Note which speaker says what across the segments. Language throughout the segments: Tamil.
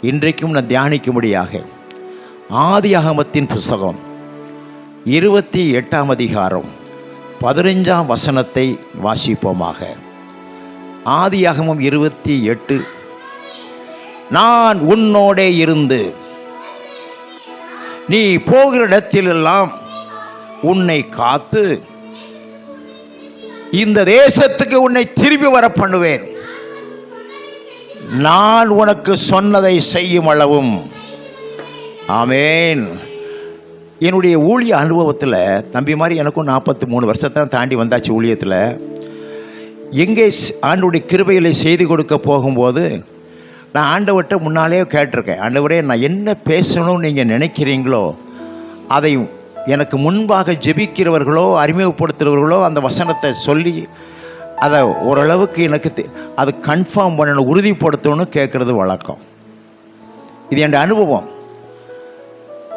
Speaker 1: இன்றைக்கும் நான் தியானிக்கும்படியாக ஆதியாகமத்தின் புஸ்தகம் 28ஆம் அதிகாரம் 15ஆம் வசனத்தை வாசிப்போமாக. ஆதியாகமம் 28. நான் உன்னோடே இருந்து நீ போகிற இடத்திலெல்லாம் உன்னை காத்து இந்த தேசத்துக்கு உன்னை திரும்பி வர பண்ணுவேன். நான் உனக்கு சொன்னதை செய்யும் அளவும். ஆமேன். என்னுடைய ஊழிய அனுபவத்தில் தம்பி மாதிரி எனக்கும் 43 வருஷத்தை தாண்டி வந்தாச்சு ஊழியத்தில். எங்கே ஆண்டவருடைய கிருபைகளை செய்து கொடுக்க போகும்போது நான் ஆண்டவர்கிட்ட முன்னாலே கேட்டிருக்கேன், ஆண்டவரே நான் என்ன பேசணும்னு நீங்கள் நினைக்கிறீங்களோ அதை எனக்கு முன்பாக ஜெபிக்கிறவர்களோ அறிமுகப்படுத்துகிறவர்களோ அந்த வசனத்தை சொல்லி அதை ஓரளவுக்கு எனக்கு அது கன்ஃபார்ம் பண்ணணும், உறுதிப்படுத்தணும்னு கேட்குறது வழக்கம். இது என் அனுபவம்.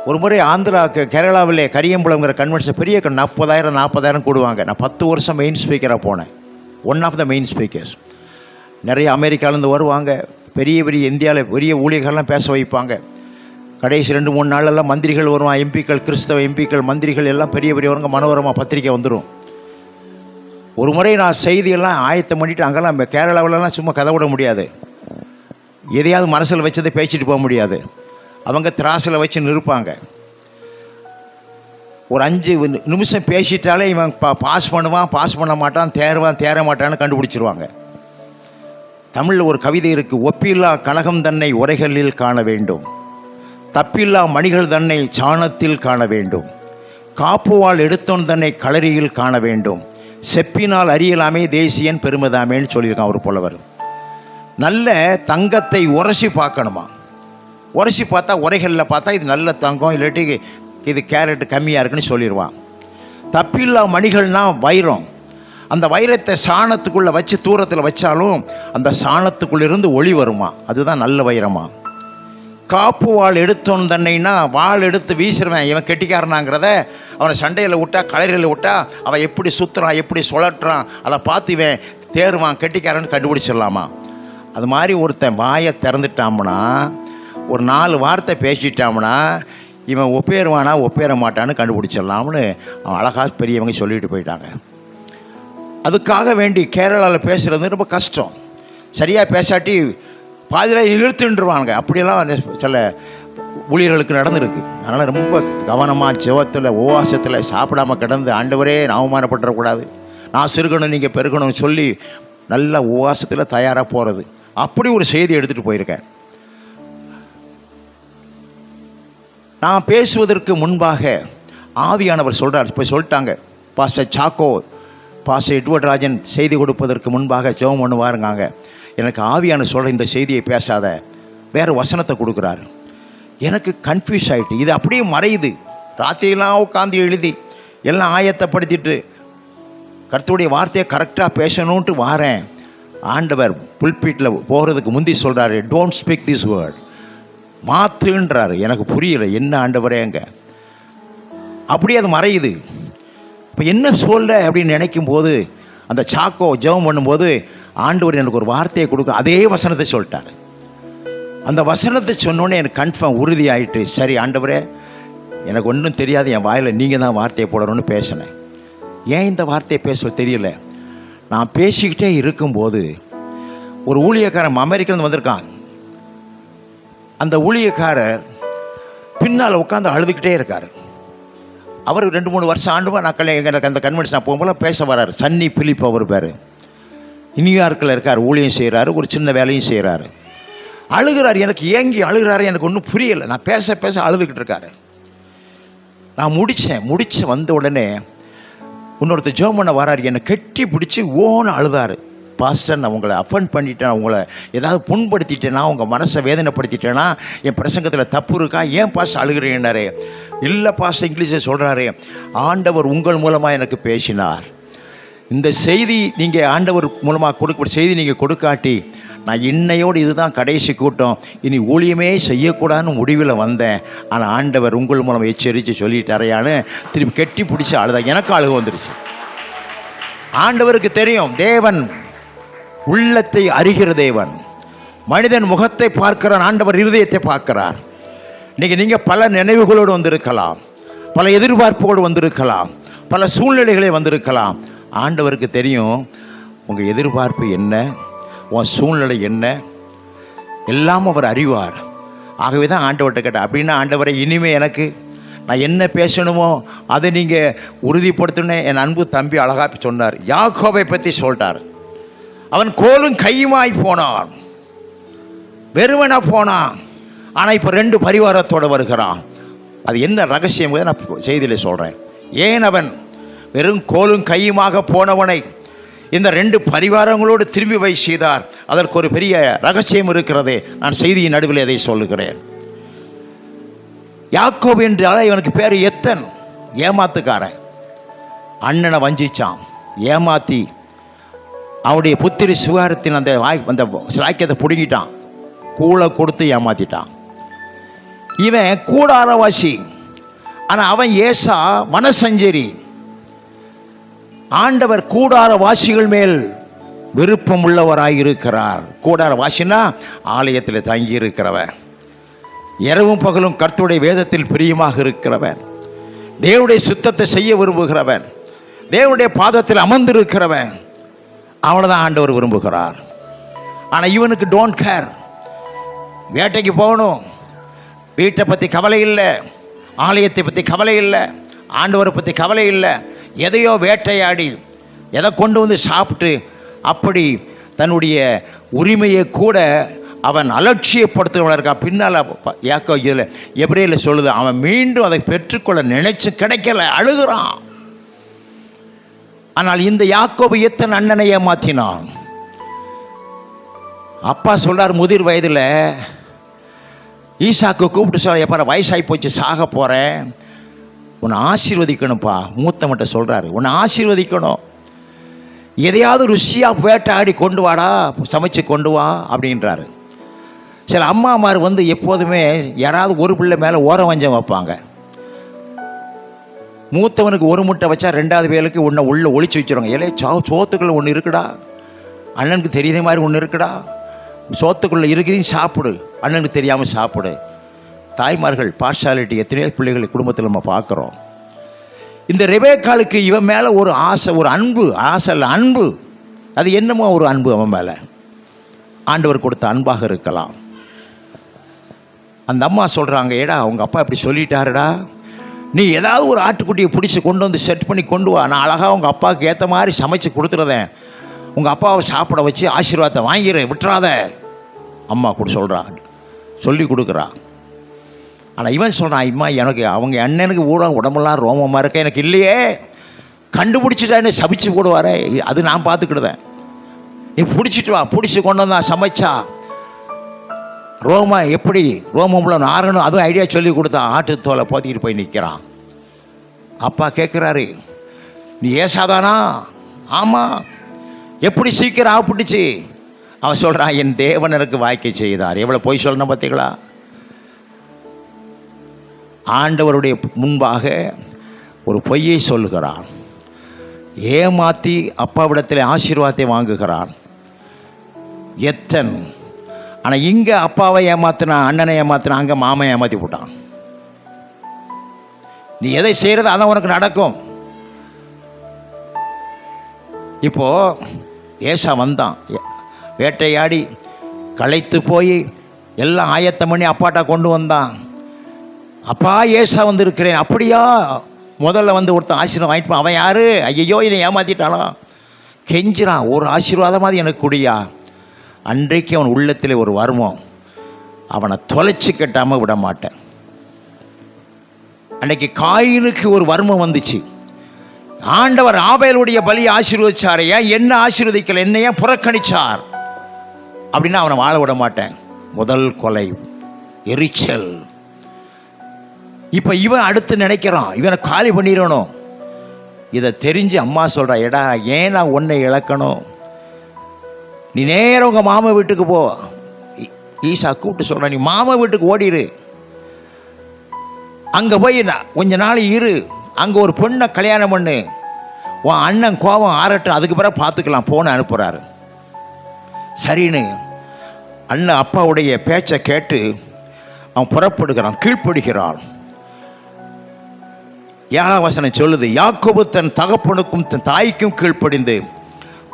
Speaker 1: ஒரு முறை கேரளாவிலே கரியம்பலங்கிற கன்வென்ஷன் பெரிய 40,000 கூடுவாங்க. நான் 10 வருஷம் மெயின் ஸ்பீக்கராக போனேன். One of the main speakers. நிறைய அமெரிக்காவிலேருந்து வருவாங்க, பெரிய பெரிய இந்தியாவில் பெரிய ஊழியர்கள்லாம் பேச வைப்பாங்க. கடைசி 2-3 நாளெல்லாம் மந்திரிகள் வருவான், எம்பிக்கள், கிறிஸ்தவ எம்பிக்கள், மந்திரிகள் எல்லாம் பெரிய பெரியவங்க. மனோரமா பத்திரிக்கை வந்துடும். ஒரு முறை நான் செய்தியெல்லாம் ஆயத்தம் பண்ணிவிட்டு அங்கெல்லாம் கேரளாவிலலாம் சும்மா கதை விட முடியாது, எதையாவது மனசில் வச்சதை பேசிட்டு போக முடியாது. அவங்க திராசில் வச்சு நிற்பாங்க. ஒரு 5 நிமிஷம் பேசிட்டாலே இவன் பாஸ் பண்ணுவான், பாஸ் பண்ண மாட்டான், தேர மாட்டான்னு கண்டுபிடிச்சிருவாங்க. தமிழில் ஒரு கவிதை இருக்குது, ஒப்பில்லா கனகம் தன்னை உரைகளில் காண வேண்டும், தப்பில்லா மணிகள் தன்னை சாணத்தில் காண வேண்டும், காப்புவால் எடுத்தோன் தன்னை களரியில் காண வேண்டும், செப்பினால் அறியலாமே தேசியன் பெருமைதாமேன்னு சொல்லியிருக்கான் ஒரு புலவர். நல்ல தங்கத்தை உரசி பார்க்கணுமா, உரசி பார்த்தா உரைகளில் பார்த்தா இது நல்ல தங்கம், இல்லாட்டி இது கேரட் கம்மியாக இருக்குன்னு சொல்லிடுவான். தப்பில்லா மணிகள்னால் வைரம். அந்த வைரத்தை சாணத்துக்குள்ளே வச்சு தூரத்தில் வச்சாலும் அந்த சாணத்துக்குள்ளிருந்து ஒளி வருமா, அதுதான் நல்ல வைரமா. காப்பு வாள் எடுத்தோன்னு தன்னைன்னா வாள் எடுத்து வீசுறவன் இவன் கெட்டிக்காரனாங்கிறத அவனை சண்டையில் விட்டா, கலரியில் விட்டா அவன் எப்படி சுற்றுறான், எப்படி சுழற்றான், அதை பார்த்து இவன் தேருவான், கெட்டிக்காரன்னு கண்டுபிடிச்சிடலாமா. அது மாதிரி ஒருத்தன் வாயை திறந்துட்டாம்னா, ஒரு 4 வார்த்தை பேசிட்டாம்னா இவன் ஒப்பேருவானா ஒப்பேற மாட்டான்னு கண்டுபிடிச்சிடலாம்னு அவன் அழகாக பெரியவங்க சொல்லிட்டு போயிட்டாங்க. அதுக்காக வேண்டி கேரளாவில் பேசுகிறது ரொம்ப கஷ்டம். சரியாக பேசாட்டி பாதியில் இழுத்துன்றுவாங்க. அப்படியெல்லாம் சில ஊழியர்களுக்கு நடந்துருக்கு. அதனால் ரொம்ப கவனமாக ஜெபத்தில் உபவாசத்தில் சாப்பிடாமல் கிடந்து, ஆண்டவரே நான் அவமானப்பட்டுறக்கூடாது, நான் சிறுகணும் நீங்கள் பெருகணும்னு சொல்லி நல்ல உபவாசத்தில் தயாராக போகிறது. அப்படி ஒரு செய்தி எடுத்துகிட்டு போயிருக்கேன். நான் பேசுவதற்கு முன்பாக ஆவியானவர் சொல்கிறார். இப்போ சொல்லிட்டாங்க, pastor Chacko, pastor Edward Rajan செய்தி கொடுப்பதற்கு முன்பாக ஜெபம் பண்ணுவாருங்காங்க. எனக்கு ஆவியான சொல்கிற இந்த செய்தியை பேசாத, வேறு வசனத்தை கொடுக்குறாரு. எனக்கு கன்ஃபியூஸ் ஆகிட்டு, இது அப்படியே மறையுது. ராத்திரியெல்லாம் உட்காந்து எழுதி எல்லாம் ஆயத்தப்படுத்திட்டு கர்த்தருடைய வார்த்தையை கரெக்டாக பேசணுன்ட்டு வாரேன். ஆண்டவர் புல்பீட்டில் போகிறதுக்கு முந்தி சொல்கிறாரு, டோன்ட் ஸ்பீக் திஸ் வேர்ட், மாற்றுன்றாரு. எனக்கு புரியலை, என்ன ஆண்டவரேங்க, அப்படியே அது மறையுது. இப்போ என்ன சொல்கிற அப்படின்னு நினைக்கும் போது அந்த சாக்கோ ஜெபம் பண்ணும்போது ஆண்டவர் எனக்கு ஒரு வார்த்தையை கொடுக்க, அதே வசனத்தை சொல்லிட்டார். அந்த வசனத்தை சொன்னோன்னே எனக்கு கன்ஃபார்ம் உறுதி ஆகிட்டு, சரி ஆண்டவரே எனக்கு ஒன்றும் தெரியாது, என் வாயில் நீங்கள் தான் வார்த்தையை போடணும்னு பேசினேன். ஏன் இந்த வார்த்தையை பேச தெரியல. நான் பேசிக்கிட்டே இருக்கும்போது ஒரு ஊழியக்காரன் அமெரிக்காந்து வந்திருக்கான். அந்த ஊழியக்காரர் பின்னால் உட்காந்து அழுதுகிட்டே இருக்கார். அவர் 2-3 வருஷம் ஆண்டுமா நான் எனக்கு அந்த கன்வென்ஷன் போகும்போது பேச வர்றார். சன்னி பிலிப் அவர் பேர். நியூயார்க்கில் இருக்கார், ஊழியம் செய்கிறாரு, ஒரு சின்ன வேலையும் செய்கிறாரு. அழுகிறார். எனக்கு ஏங்கி அழுகிறாரு, எனக்கு ஒன்றும் புரியலை. நான் பேச அழுதுகிட்டு இருக்காரு. நான் முடிச்ச வந்த உடனே இன்னொருத்தர் ஜெபம் பண்ண வராரு. என்னை கெட்டி பிடிச்சி ஓன்னு அழுதாரு. பாஸ்டர் நான் உங்களை அஃபண்ட் பண்ணிட்டேன், உங்களை ஏதாவது புண்படுத்திட்டேன்னா, உங்கள் மனசை வேதனைப்படுத்திட்டேன்னா, என் பிரசங்கத்தில் தப்பு இருக்கா, ஏன் பாஸ்டர் அழுகிறேன்னாரு. இல்லை பாஸ்டர், இங்கிலீஷில் சொல்கிறாரு, ஆண்டவர் உங்கள் மூலமாக எனக்கு பேசினார். இந்த செய்தி நீங்கள் ஆண்டவர் மூலமாக கொடுக்க செய்தி நீங்கள் கொடுக்காட்டி நான் இன்னையோடு இதுதான் கடைசி கூட்டம், இனி ஊழியமே செய்யக்கூடாதுன்னு முடிவில் வந்தேன். ஆனால் ஆண்டவர் உங்கள் மூலம் எச்சரித்து சொல்லிட்டாரையான்னு திரும்பி கெட்டி பிடிச்சி அழுதா. எனக்கு அழுக வந்துருச்சு. ஆண்டவருக்கு தெரியும், தேவன் உள்ளத்தை அறிகிற தேவன். மனிதன் முகத்தை பார்க்கிறான், ஆண்டவர் இருதயத்தை பார்க்கிறார். இன்னைக்கு நீங்கள் பல நினைவுகளோடு வந்திருக்கலாம், பல எதிர்பார்ப்புகளோடு வந்திருக்கலாம், பல சூழ்நிலைகளே வந்திருக்கலாம். ஆண்டவருக்கு தெரியும் உங்கள் எதிர்பார்ப்பு என்ன, உன் சூழ்நிலை என்ன, எல்லாம் அவர் அறிவார். ஆகவே தான் ஆண்டவர்கிட்ட கேட்டார். அப்படின்னா ஆண்டவரை இனிமேல் எனக்கு நான் என்ன பேசணுமோ அதை நீங்கள் உறுதிப்படுத்தணும். என் அன்பு தம்பி அழகாக சொன்னார். யாக்கோபை பற்றி சொல்லிட்டார். அவன் கோலும் கையுமாய் போனான், வெறுவனா போனான். ஆனால் இப்போ 2 பரிவாரத்தோடு வருகிறான். அது என்ன ரகசியம் நான் செய்தியில் சொல்கிறேன். ஏன் அவன் வெறும் கோலும் கையுமாக போனவனை இந்த 2 பரிவாரங்களோடு திரும்பி வை செய்தார்? அதற்கு ஒரு பெரிய ரகசியம் இருக்கிறது. நான் செய்தியின் நடுவில் அதை சொல்லுகிறேன். யாக்கோபு என்றால் இவனுக்கு பேர் எத்தன், ஏமாத்துக்காரன். அண்ணனை வஞ்சிச்சான், ஏமாத்தி அவனுடைய புத்திரி சுகாரத்தின் அந்த சிலாக்கியத்தை பிடுங்கிட்டான், கூளை கொடுத்து ஏமாத்திட்டான். இவன் கூடாரவாசி, ஆனால் அவன் ஏசா வனசஞ்சரி. ஆண்டவர் கூடார வாசிகள் மேல் விருப்பம் உள்ளவராயிருக்கிறார். கூடார வாசினா ஆலயத்தில் தங்கி இருக்கிறவன், இரவும் பகலும் கர்த்தருடைய வேதத்தில் பிரியமாக இருக்கிறவன், தேவனுடைய சுத்தத்தை செய்ய விரும்புகிறவன், தேவனுடைய பாதத்தில் அமர்ந்திருக்கிறவன், அவனைதான் ஆண்டவர் விரும்புகிறார். ஆனால் இவனுக்கு டோன்ட் கேர். வேட்டைக்கு போகணும், வீட்டை பற்றி கவலை இல்லை, ஆலயத்தை பற்றி கவலை இல்லை, ஆண்டவரை பற்றி கவலை இல்லை. எதையோ வேட்டையாடி எதை கொண்டு வந்து சாப்பிட்டு அப்படி தன்னுடைய உரிமையை கூட அவன் அலட்சியப்படுத்துவன் இருக்கா. பின்னால் யாக்கோ இதில் எபிரேயரில் சொல்லுது, அவன் மீண்டும் அதை பெற்றுக்கொள்ள நினைச்சு கிடைக்கல, அழுகிறான். ஆனால் இந்த யாக்கோபு எத்தனை அண்ணனை ஏமாற்றினான். அப்பா சொல்றார், முதிர் வயதில் ஈசாக்கு கூப்பிட்டு சொல்ல, எப்போ வயசாகி போச்சு, சாக போகிறேன், உன்னை ஆசீர்வதிக்கணும்ப்பா. மூத்தமட்ட சொல்கிறாரு, உன்னை ஆசீர்வதிக்கணும், எதையாவது ருசியாக வேட்டாடி கொண்டு வாடா, சமைச்சு கொண்டு வா அப்படின்றாரு. சில அம்மாமார் எப்போதுமே யாராவது ஒரு பிள்ளை மேலே ஓரம் வஞ்சம் வைப்பாங்க. மூத்தவனுக்கு ஒரு முட்டை வச்சா 2வது பேருக்கு உன்னை உள்ளே ஒளிச்சு வச்சுருவாங்க. ஏலே சோத்துக்குள்ளே ஒன்று இருக்குடா, அண்ணனுக்கு தெரியாத மாதிரி ஒன்று இருக்குடா, சோத்துக்குள்ளே இருக்கிறீங்க சாப்பிடு, அண்ணனுக்கு தெரியாமல் சாப்பிடு. தாய்மார்கள் பார்ஷாலிட்டி எத்தனையோ பிள்ளைகள் குடும்பத்தில் நம்ம பார்க்குறோம். இந்த ரெபேக்காளுக்கு இவன் மேலே ஒரு ஆசை, ஒரு அன்பு, ஆசை இல்லை அன்பு. அது என்னமோ ஒரு அன்பு அவன் மேலே, ஆண்டவர் கொடுத்த அன்பாக இருக்கலாம். அந்த அம்மா சொல்கிறாங்க, ஏடா அவங்க அப்பா இப்படி சொல்லிட்டாருடா, நீ ஏதாவது ஒரு ஆட்டுக்குட்டியை பிடிச்சி கொண்டு வந்து செட் பண்ணி கொண்டு வா, நான் அழகாக உங்கள் அப்பாவுக்கு ஏற்ற மாதிரி சமைச்சு கொடுத்துருதேன், உங்கள் அப்பாவை சாப்பிட வச்சு ஆசீர்வாதத்தை வாங்கிடுறேன், விட்டுறாத. அம்மா கூட சொல்கிறான், சொல்லி கொடுக்குறா. ஆனால் இவன் சொல்கிறான், அம்மா எனக்கு அவங்க அண்ணனுக்கு உடம்பெல்லாம் ரோமமாக இருக்க, எனக்கு இல்லையே, கண்டுபிடிச்சிட்டா என்ன சமைச்சு போடுவாரே, அது நான் பார்த்துக்கிடுதேன், நீ பிடிச்சிட்டு வா. பிடிச்சி கொண்டு வந்தான், சமைச்சா. ரோமா எப்படி ரோமம்ல நாரணும், அதுவும் ஐடியா சொல்லி கொடுத்தான். ஆட்டு தோலை போத்திக்கிட்டு போய் நிற்கிறான். அப்பா கேட்குறாரு, நீ ஏசாதானா? ஆமாம். எப்படி சீக்கிரம் ஆப்பிட்டுச்சு? அவன் சொல்கிறான், என் தேவன் எனக்கு வாய்க்க செய்தார். எவ்வளோ பொய் சொல்லணும் பார்த்தீங்களா? ஆண்டவருடைய முன்பாக ஒரு பொய்யை சொல்லுகிறான், ஏமாற்றி அப்பாவிடத்தில் ஆசீர்வாதத்தை வாங்குகிறான் எத்தன். ஆனால் இங்கே அப்பாவை ஏமாத்தினான், அண்ணனை ஏமாத்தினான், அங்கே மாமன் ஏமாற்றி போட்டான். நீ எதை செய்கிறது அதான் உனக்கு நடக்கும். இப்போ ஏசா வந்தான், வேட்டையாடி களைத்து போய் எல்லாம் ஆயத்தம் பண்ணி அப்பாட்டா கொண்டு வந்தான். அப்பா ஏசா வந்திருக்கிறேன். அப்படியா? முதல்ல ஒருத்தன் ஆசீர்வாதம் வாங்கிட்டு, அவன் யாரு? ஐயோ என்னை ஏமாத்திட்டாலாம், கெஞ்சிறான், ஒரு ஆசீர்வாதமாவது எனக்கு குடியா. அன்றைக்கு அவன் உள்ளத்தில் ஒரு வருமம், அவனை தொலைச்சி கட்டாமல் விட மாட்டேன். அன்றைக்கு காயினுக்கு ஒரு வர்மம் வந்துச்சு. ஆண்டவர் ஆபேலுடைய பலியை ஆசீர்வதிச்சார், ஏன் என்ன ஆசீர்வதிக்கல, என்னையா புறக்கணிச்சார் அப்படின்னா அவனை வாழ விட மாட்டேன். முதல் கொலை, எரிச்சல். இப்போ இவன் அடுத்து நினைக்கிறான், இவனை காலி பண்ணிடணும். இதை தெரிஞ்சு அம்மா சொல்கிறா, எடா ஏன் நான் உன்னை இழக்கணும், நீ நேரம் உங்கள் மாமா வீட்டுக்கு போ. ஈசா கூப்பிட்டு சொல்கிறான், நீ மாமா வீட்டுக்கு ஓடிடு, அங்கே போய் கொஞ்ச நாள் இரு, அங்கே ஒரு பொண்ணை கல்யாணம் பண்ணு, உன் அண்ணன் கோபம் ஆறட்டும், அதுக்கு பிறகு பார்த்துக்கலாம் போன்னு அனுப்புகிறாரு. சரின்னு அண்ணன் அப்பாவுடைய பேச்சை கேட்டு அவன் புறப்படுகிறான், கீழ்ப்படுகிறான். 7ஆம் வசனம் சொல்லுது, யாக்கோபு தன் தகப்பனுக்கும் தன் தாய்க்கும் கீழ்ப்படிந்து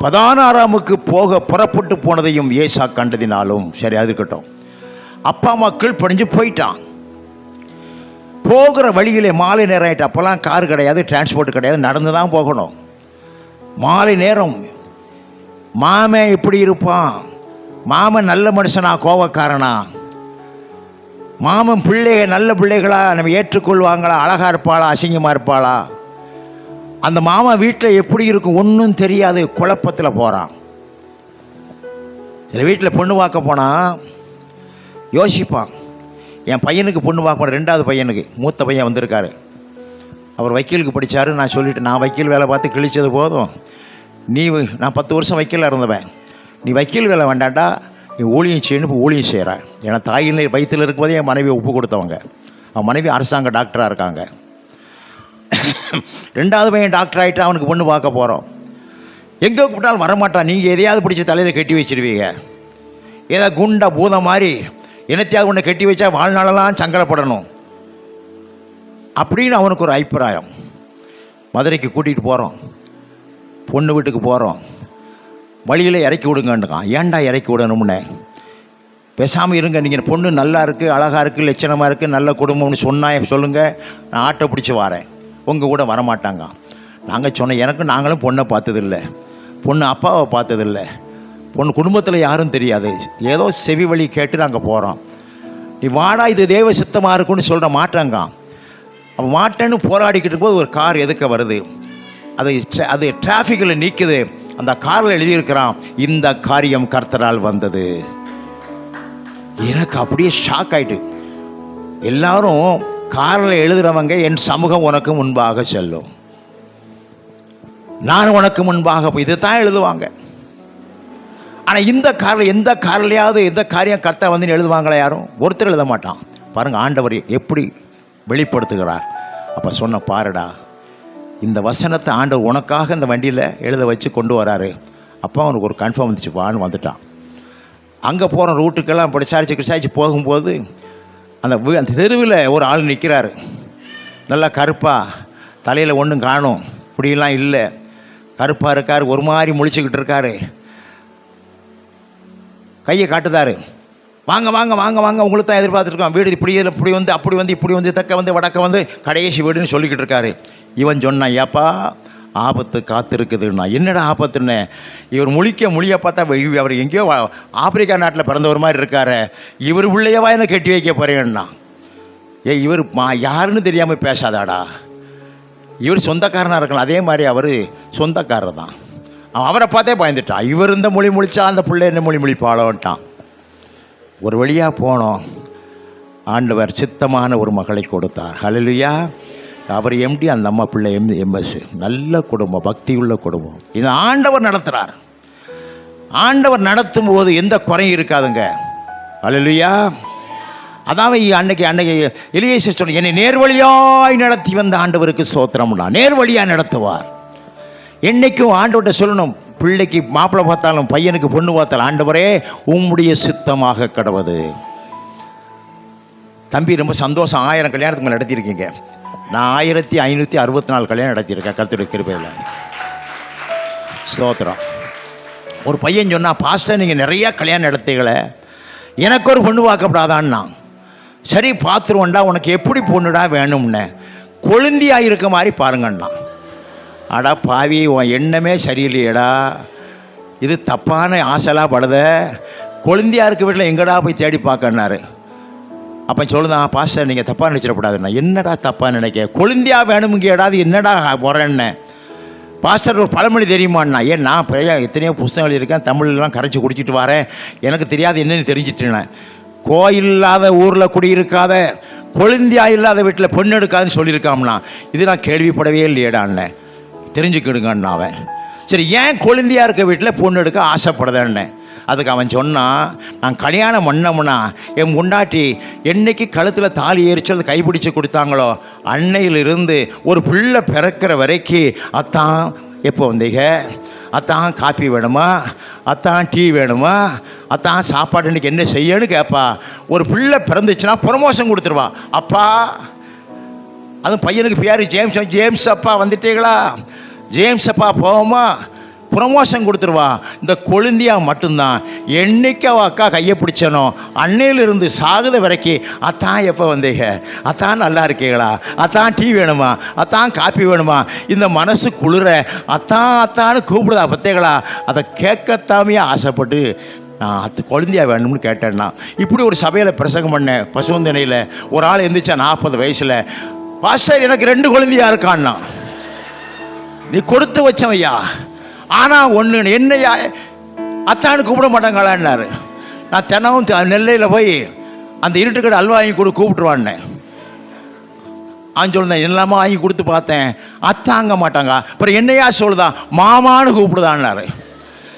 Speaker 1: பதானாராமுக்கு போக புறப்பட்டு போனதையும் ஏசா கண்டதினாலும். சரி, அது இருக்கட்டும். அப்பா அம்மா கீழ்ப்படிஞ்சு போயிட்டான். போகிற வழியிலே மாலை நேரம் ஆகிட்டு. அப்போல்லாம் கார் கிடையாது, டிரான்ஸ்போர்ட் கிடையாது, நடந்து தான் போகணும். மாலை நேரம். மாமன் எப்படி இருப்பான்? மாமன் நல்ல மனுஷனா கோவக்காரனா? மாமன் நல்ல பிள்ளைகளா நம்ம ஏற்றுக்கொள்வாங்களா? அழகா இருப்பாளா அசிங்கமாக இருப்பாளா? அந்த மாமா வீட்டில் எப்படி இருக்கும் ஒன்றும் தெரியாது, குழப்பத்தில் போகிறான். சில வீட்டில் பொண்ணு பார்க்க போனால் யோசிப்பான், என் பையனுக்கு பொண்ணு பார்க்க 2வது பையனுக்கு, மூத்த பையன் வந்திருக்காரு, அவர் வக்கீலுக்கு படித்தார். நான் சொல்லிவிட்டு, நான் வக்கீல் வேலை பார்த்து கிழிச்சது போதும், நான் 10 வருஷம் வக்கீலாக இருந்தவன், நீ வக்கீல் வேலை வேண்டாண்டா, நீ ஊழியம் செய்யணும். இப்போ ஊழியம் செய்கிறேன். ஏன்னா தாயின் வயிற்றில் இருக்கும்போதே என் மனைவியை ஒப்பு கொடுத்தவங்க. அவன் மனைவி அரசாங்க டாக்டராக இருக்காங்க. 2வது பையன் டாக்டர் ஆகிட்டு அவனுக்கு பொண்ணு பார்க்க போகிறோம். எங்கே கூப்பிட்டாலும் வரமாட்டான். நீங்கள் எதையாவது பிடிச்சி தலையில் கட்டி வச்சிருவீங்க. ஏதாவது குண்டா பூதம் மாதிரி என்னத்தையாவது ஒன்று கட்டி வச்சா வாழ்நாளெல்லாம் சங்கடப்படணும் அப்படின்னு அவனுக்கு ஒரு அபிப்பிராயம். மதுரைக்கு கூட்டிகிட்டு போகிறோம், பொண்ணு வீட்டுக்கு போகிறோம். வழியில் இறக்கி விடுங்கன்னுக்கான். ஏன்டா இறக்கி விடணும்னு? பேசாமல் இருங்க, நீங்கள் பொண்ணு நல்லா இருக்குது, அழகாக இருக்குது, லட்சணமாக இருக்குது, நல்ல குடும்பம்னு சொன்னால் சொல்லுங்கள், நான் ஆட்டோ பிடிச்சி வரேன், உங்கள் கூட வரமாட்டாங்க. நாங்கள் சொன்னோம், எனக்கும் நாங்களும் பொண்ணை பார்த்ததில்லை, பொண்ணு அப்பாவை பார்த்ததில்லை, பொண்ணு குடும்பத்தில் யாரும் தெரியாது, ஏதோ செவி வழி கேட்டு நாங்கள் போகிறோம். நீ வாடா, இது தேவ சித்தமாக இருக்குன்னு சொல்கிற மாட்டாங்க. அப்போ மாட்டேன்னு போராடிக்கிட்டு இருக்கும்போது ஒரு கார் எதுக்க வருது. அது டிராஃபிக்கில் நிற்குது. அந்த காரில் எழுதியிருக்கிறான், இந்த காரியம் கர்த்தரால் வந்தது. எனக்கு அப்படியே ஷாக் ஆயிட்டு. எல்லாரும் காரில் எழுதுறவங்க, என் சமூகம் உனக்கு முன்பாக செல்லும், நான் உனக்கு முன்பாக இது தான் எழுதுவாங்க. ஆனால் இந்த காரில் எந்த காரிலையாவது எந்த காரியம் கர்த்தர் வந்து எழுதுவாங்களா? யாரும் ஒருத்தர் எழுத மாட்டான். பாருங்கள் ஆண்டவர் எப்படி வெளிப்படுத்துகிறார். அப்போ சொன்ன, பாருடா, இந்த வசனத்தை ஆண்டவர் உனக்காக இந்த வண்டியில் எழுத வச்சு கொண்டு வராரு. அப்போ அவனுக்கு ஒரு கன்ஃபார்ம் வந்துச்சு, வான்னு வந்துட்டான். அங்கே போகிற ரூட்டுக்கெல்லாம் விசாரிச்சு போகும்போது அந்த தெருவில் ஒரு ஆள் நிற்கிறாரு. நல்லா கருப்பாக, தலையில் ஒன்றும் காணும், இப்படிலாம் இல்லை, கருப்பாக இருக்கார், ஒரு மாதிரி முழிச்சுக்கிட்டு இருக்காரு, கையை காட்டுதாரு. வாங்க வாங்க வாங்க வாங்க, உங்களுக்கு தான் எதிர்பார்த்துருக்கோம், வீடு இப்படி வந்து இப்படி வந்து தக்க வந்து வடக்க வந்து கடைசி வீடுன்னு சொல்லிக்கிட்டு இருக்காரு. இவன் சொன்னான், ஏப்பா ஆபத்து காத்திருக்குதுன்னா. என்னடா ஆபத்துன்னு? இவர் மொழிய பார்த்தா அவர் எங்கேயோ ஆப்பிரிக்கா நாட்டில் பிறந்தவர் மாதிரி இருக்காரு, இவர் உள்ளேயவா என்ன கட்டி வைக்க போறேன்னா. இவர் யாருன்னு தெரியாமல் பேசாதாடா, இவர் சொந்தக்காரனாக இருக்கலாம். அதே மாதிரி அவர் சொந்தக்காரர் தான். அவரை பார்த்தே பயந்துட்டான். இவர் இந்த மொழி முழிச்சா அந்த பிள்ளை என்ன மொழி முழிப்பாளோன்ட்டான். ஒரு வழியாக போனோம். ஆண்டவர் சித்தமான ஒரு மகளை கொடுத்தார். ஹல்லேலூயா. அவர் எம்டி, அந்த அம்மா பிள்ளை எம்எஸ். நல்ல குடும்பம், பக்தியுள்ள குடும்பம். இது ஆண்டவர் நடத்துகிறார். ஆண்டவர் நடத்தும் போது எந்த குறையும் இருக்காதுங்க. ஹல்லேலூயா. அதாவது அன்னைக்கு எலியேசர் சொன்ன, என்னை நேர்வழியாய் நடத்தி வந்த ஆண்டவருக்கு ஸ்தோத்திரம்னா. நேர்வழியாக நடத்துவார். என்னைக்கும் ஆண்டவர்கிட்ட சொல்லணும், பிள்ளைக்கு மாப்பிள்ளை பார்த்தாலும் பையனுக்கு பொண்ணு பார்த்தாலும், ஆண்டவரே உம்முடைய சித்தமாக கடவுது. தம்பி ரொம்ப சந்தோஷம், 1000 கல்யாணத்துக்கு மேலே நடத்தியிருக்கீங்க. நான் 1564 கல்யாணம் நடத்தியிருக்கேன் கர்த்தருடைய கிருபையில். ஸ்தோத்திரம். ஒரு பையன் சொன்னால், பாஸ்டர் நீங்கள் நிறையா கல்யாணம் நடத்தீங்களே, எனக்கு ஒரு பொண்ணு பார்க்கப்படாதான்னா. சரி பார்த்துருவோண்டா, உனக்கு எப்படி பொண்ணுடா வேணும்னு? கொழுந்தியாக இருக்க மாதிரி பாருங்கண்ணா. அடா பாவி, உன் எண்ணமே சரியில்லையடா, இது தப்பான ஆசைலாம் படுத, கொழுந்தியாக இருக்க வீட்டில் எங்கடா போய் தேடி பார்க்கன்னாரு. அப்போ சொல்லுதான், பாஸ்டர் நீங்கள் தப்பாக நினச்சிடக்கூடாதுண்ணா. என்னடா தப்பாக நினைக்க? கொழுந்தியாக வேணுமுங்கேடா, அது என்னடா முறைன்னு. பாஸ்டர் ஒரு பழமொழி தெரியுமாண்ணா? ஏன் நான் எத்தனையோ புஸ்தகம் எழுதியிருக்கேன், தமிழ்லாம் கரைச்சி குடிச்சிட்டு வரேன், எனக்கு தெரியாது என்னன்னு தெரிஞ்சிட்டேன். கோயில் இல்லாத ஊரில் குடியிருக்காத, கொழுந்தியாக இல்லாத வீட்டில் பொண்ணு எடுக்காதுன்னு சொல்லியிருக்காம்னா. இது நான் கேள்விப்படவே இல்லையடான்னு. தெரிஞ்சுக்கிடுங்கண்ணா அவன். சரி, ஏன் கொழுந்தியாக இருக்க வீட்டில் பொண்ணு எடுக்க ஆசைப்படுதேன்னு. அதுக்கு அவன் சொன்னான், நான் கல்யாணம் பண்ணோம்னா என் முண்டாட்டி என்னைக்கு கழுத்தில் தாலி ஏறிச்சது கைப்பிடிச்சு கொடுத்தாங்களோ அன்னையிலிருந்து ஒரு பிள்ளை பிறக்கிற வரைக்கும் அத்தான் எப்போ வந்தீங்க? அத்தான் காப்பி வேணுமா, அத்தான் டீ வேணுமா, அத்தான் சாப்பாடு இன்றைக்கி என்ன செய்யன்னு கேட்பா. ஒரு பிள்ளை பிறந்துச்சுன்னா ப்ரமோஷன் கொடுத்துருவா. அப்பா, அதுவும் பையனுக்கு பேர் ஜேம்ஸ். ஜேம்ஸ் அப்பா வந்துட்டீங்களா, ஜேம்ஸ் அப்பா போவோமா, ப்ரமோஷன் கொடுத்துருவா. இந்த கொழுந்தியா மட்டும்தான் என்னைக்கு அவள் அக்கா கையை பிடிச்சனோ அன்னையிலிருந்து சாகுத வரைக்கும் அத்தான் எப்போ வந்தீங்க, அத்தான் நல்லா இருக்கீங்களா, அத்தான் டீ வேணுமா, அத்தான் காப்பி வேணுமா, இந்த மனசு குளிர அத்தான் அத்தான்னு கூப்பிடுதா பத்தேங்களா. அதை கேட்கத்தாமையே ஆசைப்பட்டு நான் குழந்தையா வேணும்னு கேட்டேன்னா. இப்படி ஒரு சபையில் பிரசங்கம் பண்ணேன் பசுவந்தனையில். ஒரு ஆள் எழுந்திரிச்சா 40 வயசில், பாஸ்டர் எனக்கு 2 குழந்தையா இருக்கான்னா. நீ கொடுத்து வச்சவையா, ஆனால் ஒன்று என்னையா அத்தானு கூப்பிட மாட்டாங்களான்னாரு. நான் தினமும் நெல்லையில் போய் அந்த இருட்டுக்கடை அல்வா வாங்கி கூப்பிட்டுருவான்னேன். சொல்லுந்தேன் எல்லாமே வாங்கி கொடுத்து பார்த்தேன், அத்தாங்க மாட்டாங்க. அப்புறம் என்னையா சொல்லுதான், மாமான்னு கூப்பிடுதான்னாரு.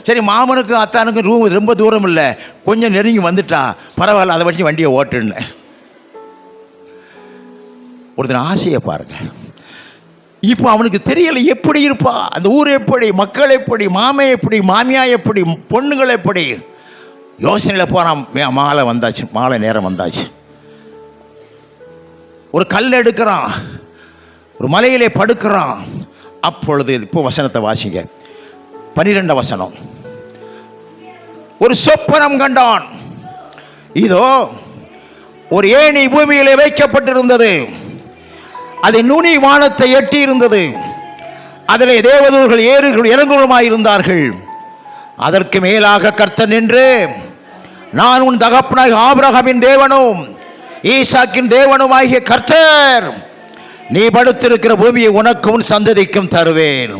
Speaker 1: சரி, மாமனுக்கு அத்தானுக்கு ரொம்ப தூரம் இல்லை, கொஞ்சம் நெருங்கி வந்துட்டா பரவாயில்ல, அதை வச்சு வண்டியை ஓட்டுன்னு. ஒருத்தர் ஆசையை பாருங்க. இப்போ அவனுக்கு தெரியல எப்படி இருப்பா, அந்த ஊர் எப்படி, மக்கள் எப்படி, மாமை எப்படி, மாமியா எப்படி, பொண்ணுகள் எப்படி. யோசனையில் போகிறான். மாலை வந்தாச்சு, மாலை நேரம் வந்தாச்சு. ஒரு கல் எடுக்கிறான், ஒரு மலையிலே படுக்கிறான். அப்பொழுது இப்போ வசனத்தை வாசிங்க, 12 வசனம். ஒரு சொப்பனம் கண்டான். இதோ ஒரு ஏணி பூமியிலே வைக்கப்பட்டிருந்தது, அது நுனி வானத்தை எட்டி இருந்தது. அதிலே தேவதூர்கள் ஏறுகள் இறங்குமாயிருந்தார்கள். அதற்கு மேலாக கர்த்தர் நின்று, நான் உன் தகப்பனாய் ஆபிரகாமின் தேவனும் ஈசாக்கின் தேவனுமாகிய கர்த்தர், நீ படுத்திருக்கிற பூமியை உனக்கும் உன் சந்ததிக்கும் தருவேன்.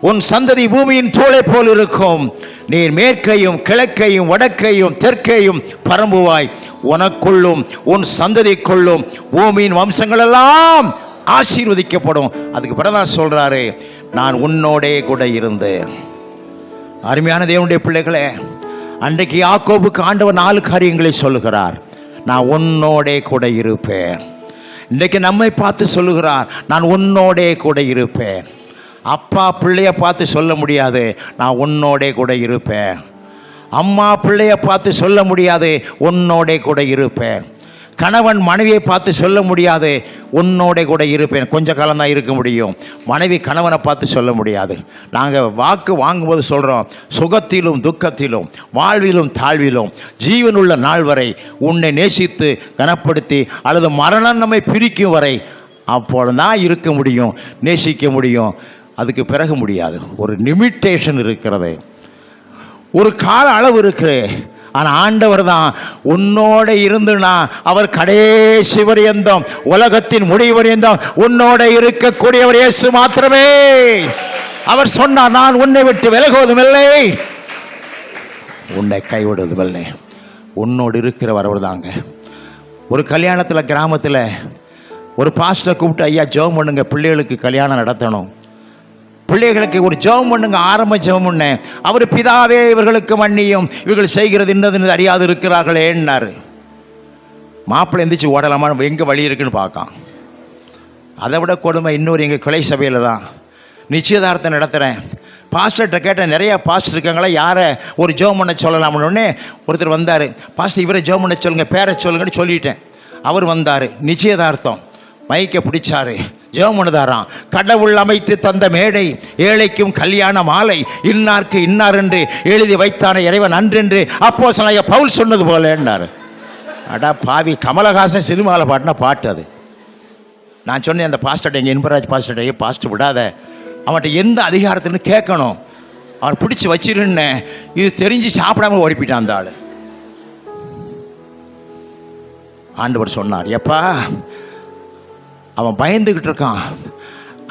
Speaker 1: உன் சந்ததி பூமியின் தோலை போல் இருக்கும். நீ மேற்கையும் கிழக்கையும் வடக்கையும் தெற்கையும் பரம்புவாய். உனக்குள்ளும் உன் சந்ததிக்குள்ளும் பூமியின் வம்சங்கள் எல்லாம் ஆசீர்வதிக்கப்படும். அதுக்கு பிறதான் சொல்றாரு, நான் உன்னோடே கூட இருந்தேன். அருமையான தேவனுடைய பிள்ளைகளே, அன்றைக்கு யாக்கோபுக்கு ஆண்டவர் 4 காரியங்களை சொல்லுகிறார். நான் உன்னோடே கூட இருப்பேன். இன்றைக்கு நம்மை பார்த்து சொல்லுகிறார், நான் உன்னோடே கூட இருப்பேன். அப்பா பிள்ளைய பார்த்து சொல்ல முடியாது, நான் உன்னோடே கூட இருப்பேன். அம்மா பிள்ளைய பார்த்து சொல்ல முடியாது, உன்னோடே கூட இருப்பேன். கணவன் மனைவியை பார்த்து சொல்ல முடியாது, உன்னோடே கூட இருப்பேன். கொஞ்ச காலம் தான் இருக்க முடியும். மனைவி கணவனை பார்த்து சொல்ல முடியாது. நாங்கள் வாக்கு வாங்கும்போது சொல்கிறோம், சுகத்திலும் துக்கத்திலும் வாழ்விலும் தாழ்விலும் ஜீவனுள்ள நாள் வரை உன்னை நேசித்து கனப்படுத்தி அல்லது மரணம் நம்மை பிரிக்கும் வரை அப்பொழுது தான் இருக்க முடியும், நேசிக்க முடியும். அதுக்கு பிறகு முடியாது. ஒரு லிமிட்டேஷன் இருக்கிறது, ஒரு கால அளவு இருக்குது. ஆனால் ஆண்டவர் தான் உன்னோட இருந்துனா அவர் கடைசி வரையந்தம், உலகத்தின் முடிவு வரையந்தம் உன்னோட இருக்கக்கூடியவர் இயேசு மாத்திரமே. அவர் சொன்னார், நான் உன்னை விட்டு விலகுவதும் இல்லை, உன்னை கைவிடுவதும் இல்லை. உன்னோடு இருக்கிறவர் அவர் தாங்க. ஒரு கல்யாணத்தில் கிராமத்தில் ஒரு பாஸ்டரை கூப்பிட்டு, ஐயா ஜெபம் பண்ணுங்க, பிள்ளைகளுக்கு கல்யாணம் நடத்தணும், பிள்ளைகளுக்கு ஒரு ஜெபம் பண்ணுங்க, ஆரம்ப ஜெபம் பண்ண. அவர், பிதாவே இவர்களுக்கு மன்னியும், இவர்கள் செய்கிறது இன்னது அறியாது இருக்கிறார்களேன்னாரு. மாப்பிள்ளை எந்திரிச்சு ஓடலாமா, எங்கே வழி இருக்குன்னு பார்க்கான். அதை விட கொடுமை இன்னொரு எங்கள் கிளை சபையில் தான் நிச்சயதார்த்தம் நடத்துகிறேன். பாஸ்டர்கிட்ட கேட்டேன், நிறையா பாஸ்டர் இருக்காங்களா, யாரை ஒரு ஜெபம் பண்ண சொல்லலாம்னு. ஒருத்தர் வந்தார், பாஸ்டர் இவரை ஜெபம் பண்ண சொல்லுங்கள், பேரை சொல்லுங்கன்னு சொல்லிட்டேன். அவர் வந்தார், நிச்சயதார்த்தம் மைக்கை பிடிச்சாரு, ஜெபம் பண்ணுதாராம். கடவுள் அமைத்து தந்த மேடை, ஏழைக்கும் கல்யாண மாலை, இன்னாருக்கு இன்னார் என்று எழுதி வைத்தான இறைவன் அன்றென்று அப்போஸ்தலனாகிய பவுல் சொன்னது போலன்னாரு. அடா பாவி, கமலஹாசன் சினிமாவில் பாடின பாட்டு அது. நான் சொன்னேன் அந்த பாஸ்டர்ட்ட, எங்கள் இன்பராஜ் பாஸ்டர்ட்ட, பாஸ்டர் விடாத, அவன்கிட்ட எந்த அதிகாரத்துன்னு கேட்கணும், அவன் பிடிச்சி வச்சிருன்னு. இது தெரிஞ்சு சாப்பிடாம ஓடிப்பிட்டான் அந்த ஆள். ஆண்டவர் சொன்னார், எப்பா அவன் பயந்துகிட்டு இருக்கான்.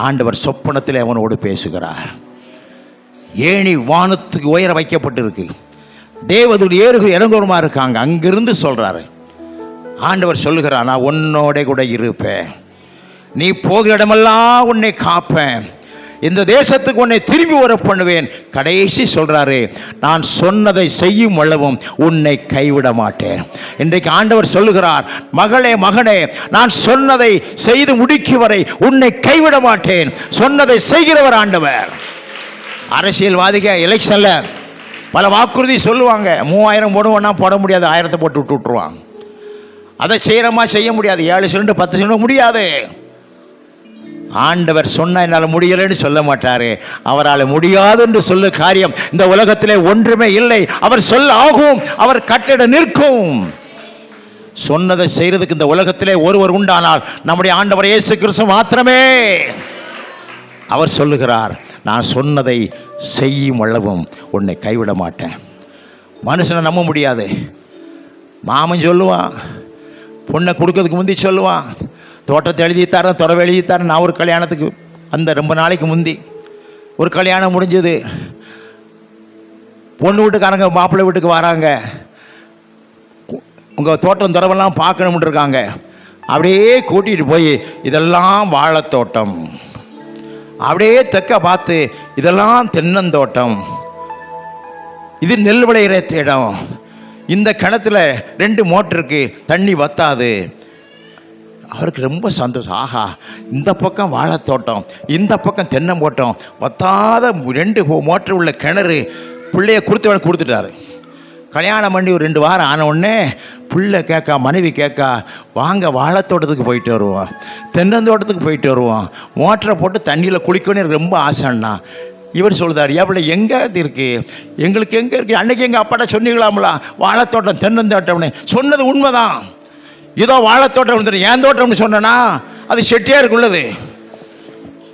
Speaker 1: ஆண்டவர் சொப்பனத்தில் அவனோடு பேசுகிறார். ஏணி வானத்துக்கு உயர வைக்கப்பட்டிருக்கு, தேவதூதர்கள் ஏறுகள் இறங்குமா இருக்காங்க. அங்கிருந்து சொல்றாரு, ஆண்டவர் சொல்லுகிறார், நான் உன்னோட கூட இருப்பேன், நீ போகிற இடமெல்லாம் உன்னை காப்பேன், இந்த தேசத்துக்கு உன்னை திரும்பி வர பண்ணுவேன். கடைசி சொல்றாரு, நான் சொன்னதை செய்யும் அளவும் உன்னை கைவிட மாட்டேன். இன்றைக்கு ஆண்டவர் சொல்லுகிறார், மகளே மகனே, நான் சொன்னதை செய்து முடிக்கும் வரை உன்னை கைவிட மாட்டேன். சொன்னதை செய்கிறவர் ஆண்டவர். அரசியல்வாதிக எலெக்ஷனில் பல வாக்குறுதி சொல்லுவாங்க. 3000 போடுவோன்னா போட முடியாது, 1000 போட்டு விட்டுருவான். அதை செய்கிறமா செய்ய முடியாது. 7 சிலிண்டர் 10 சிலிண்டர் முடியாது. ஆண்டவர் சொன்ன என்னால் முடியலைன்னு சொல்ல மாட்டார். அவரால் முடியாது என்று சொல்ல காரியம் இந்த உலகத்திலே ஒன்றுமே இல்லை. அவர் சொல்ல ஆகும், அவர் கட்டிட நிற்கும். சொன்னதை செய்யறதுக்கு இந்த உலகத்திலே ஒருவர் உண்டானால் நம்முடைய ஆண்டவர் இயேசு கிறிஸ்து மாத்திரமே. அவர் சொல்லுகிறார், நான் சொன்னதை செய்யும் அளவும் உன்னை கைவிட மாட்டேன். மனுஷனை நம்ப முடியாது. மாமன் சொல்லுவான், பொண்ணை கொடுக்கறதுக்கு முந்தி சொல்லுவான், தோட்டத்தை எழுதித்தாரன், துறவை எழுதித்தாரன். நான் ஒரு கல்யாணத்துக்கு அந்த ரொம்ப நாளைக்கு முந்தி ஒரு கல்யாணம் முடிஞ்சது. பொண்ணு வீட்டுக்காரங்க மாப்பிள்ளை வீட்டுக்கு வராங்க. உங்கள் தோட்டம் துறவெல்லாம் பார்க்கணும்னு இருக்காங்க. அப்படியே கூட்டிகிட்டு போய் இதெல்லாம் வாழைத்தோட்டம், அப்படியே தெற்க பார்த்து இதெல்லாம் தென்னந்தோட்டம், இது நெல் விளையிற இடம், இந்த கிணத்துல 2 மோட்டருக்கு தண்ணி வத்தாது. அவருக்கு ரொம்ப சந்தோஷம். ஆஹா, இந்த பக்கம் வாழைத்தோட்டம், இந்த பக்கம் தென்னந்தோட்டம், வத்தாத 2 மோட்டர் உள்ள கிணறு. பிள்ளைய கொடுத்துட்டாரு. கல்யாணம் பண்ணி ஒரு 2 வாரம் ஆன உடனே பிள்ளை கேட்கா, மனைவி கேட்கா, வாங்க வாழைத்தோட்டத்துக்கு போயிட்டு வருவோம், தென்னந்தோட்டத்துக்கு போயிட்டு வருவோம், மோட்டரை போட்டு தண்ணியில் குளிக்கணும்னு ரொம்ப ஆசைன்னா. இவர் சொல்கிறார், எவ்வளோ எங்கே இருக்குது, எங்களுக்கு எங்கே இருக்குது, அன்றைக்கி எங்கள் அப்பாட்ட சொன்னீங்களாம்ல வாழைத்தோட்டம் தென்னந்தோட்டம்னு. சொன்னது உண்மைதான். இதோ வாழைத்தோட்டம் வந்துடும், ஏன் தோட்டம்னு சொன்னேன்னா அது செட்டியாருக்குள்ளது.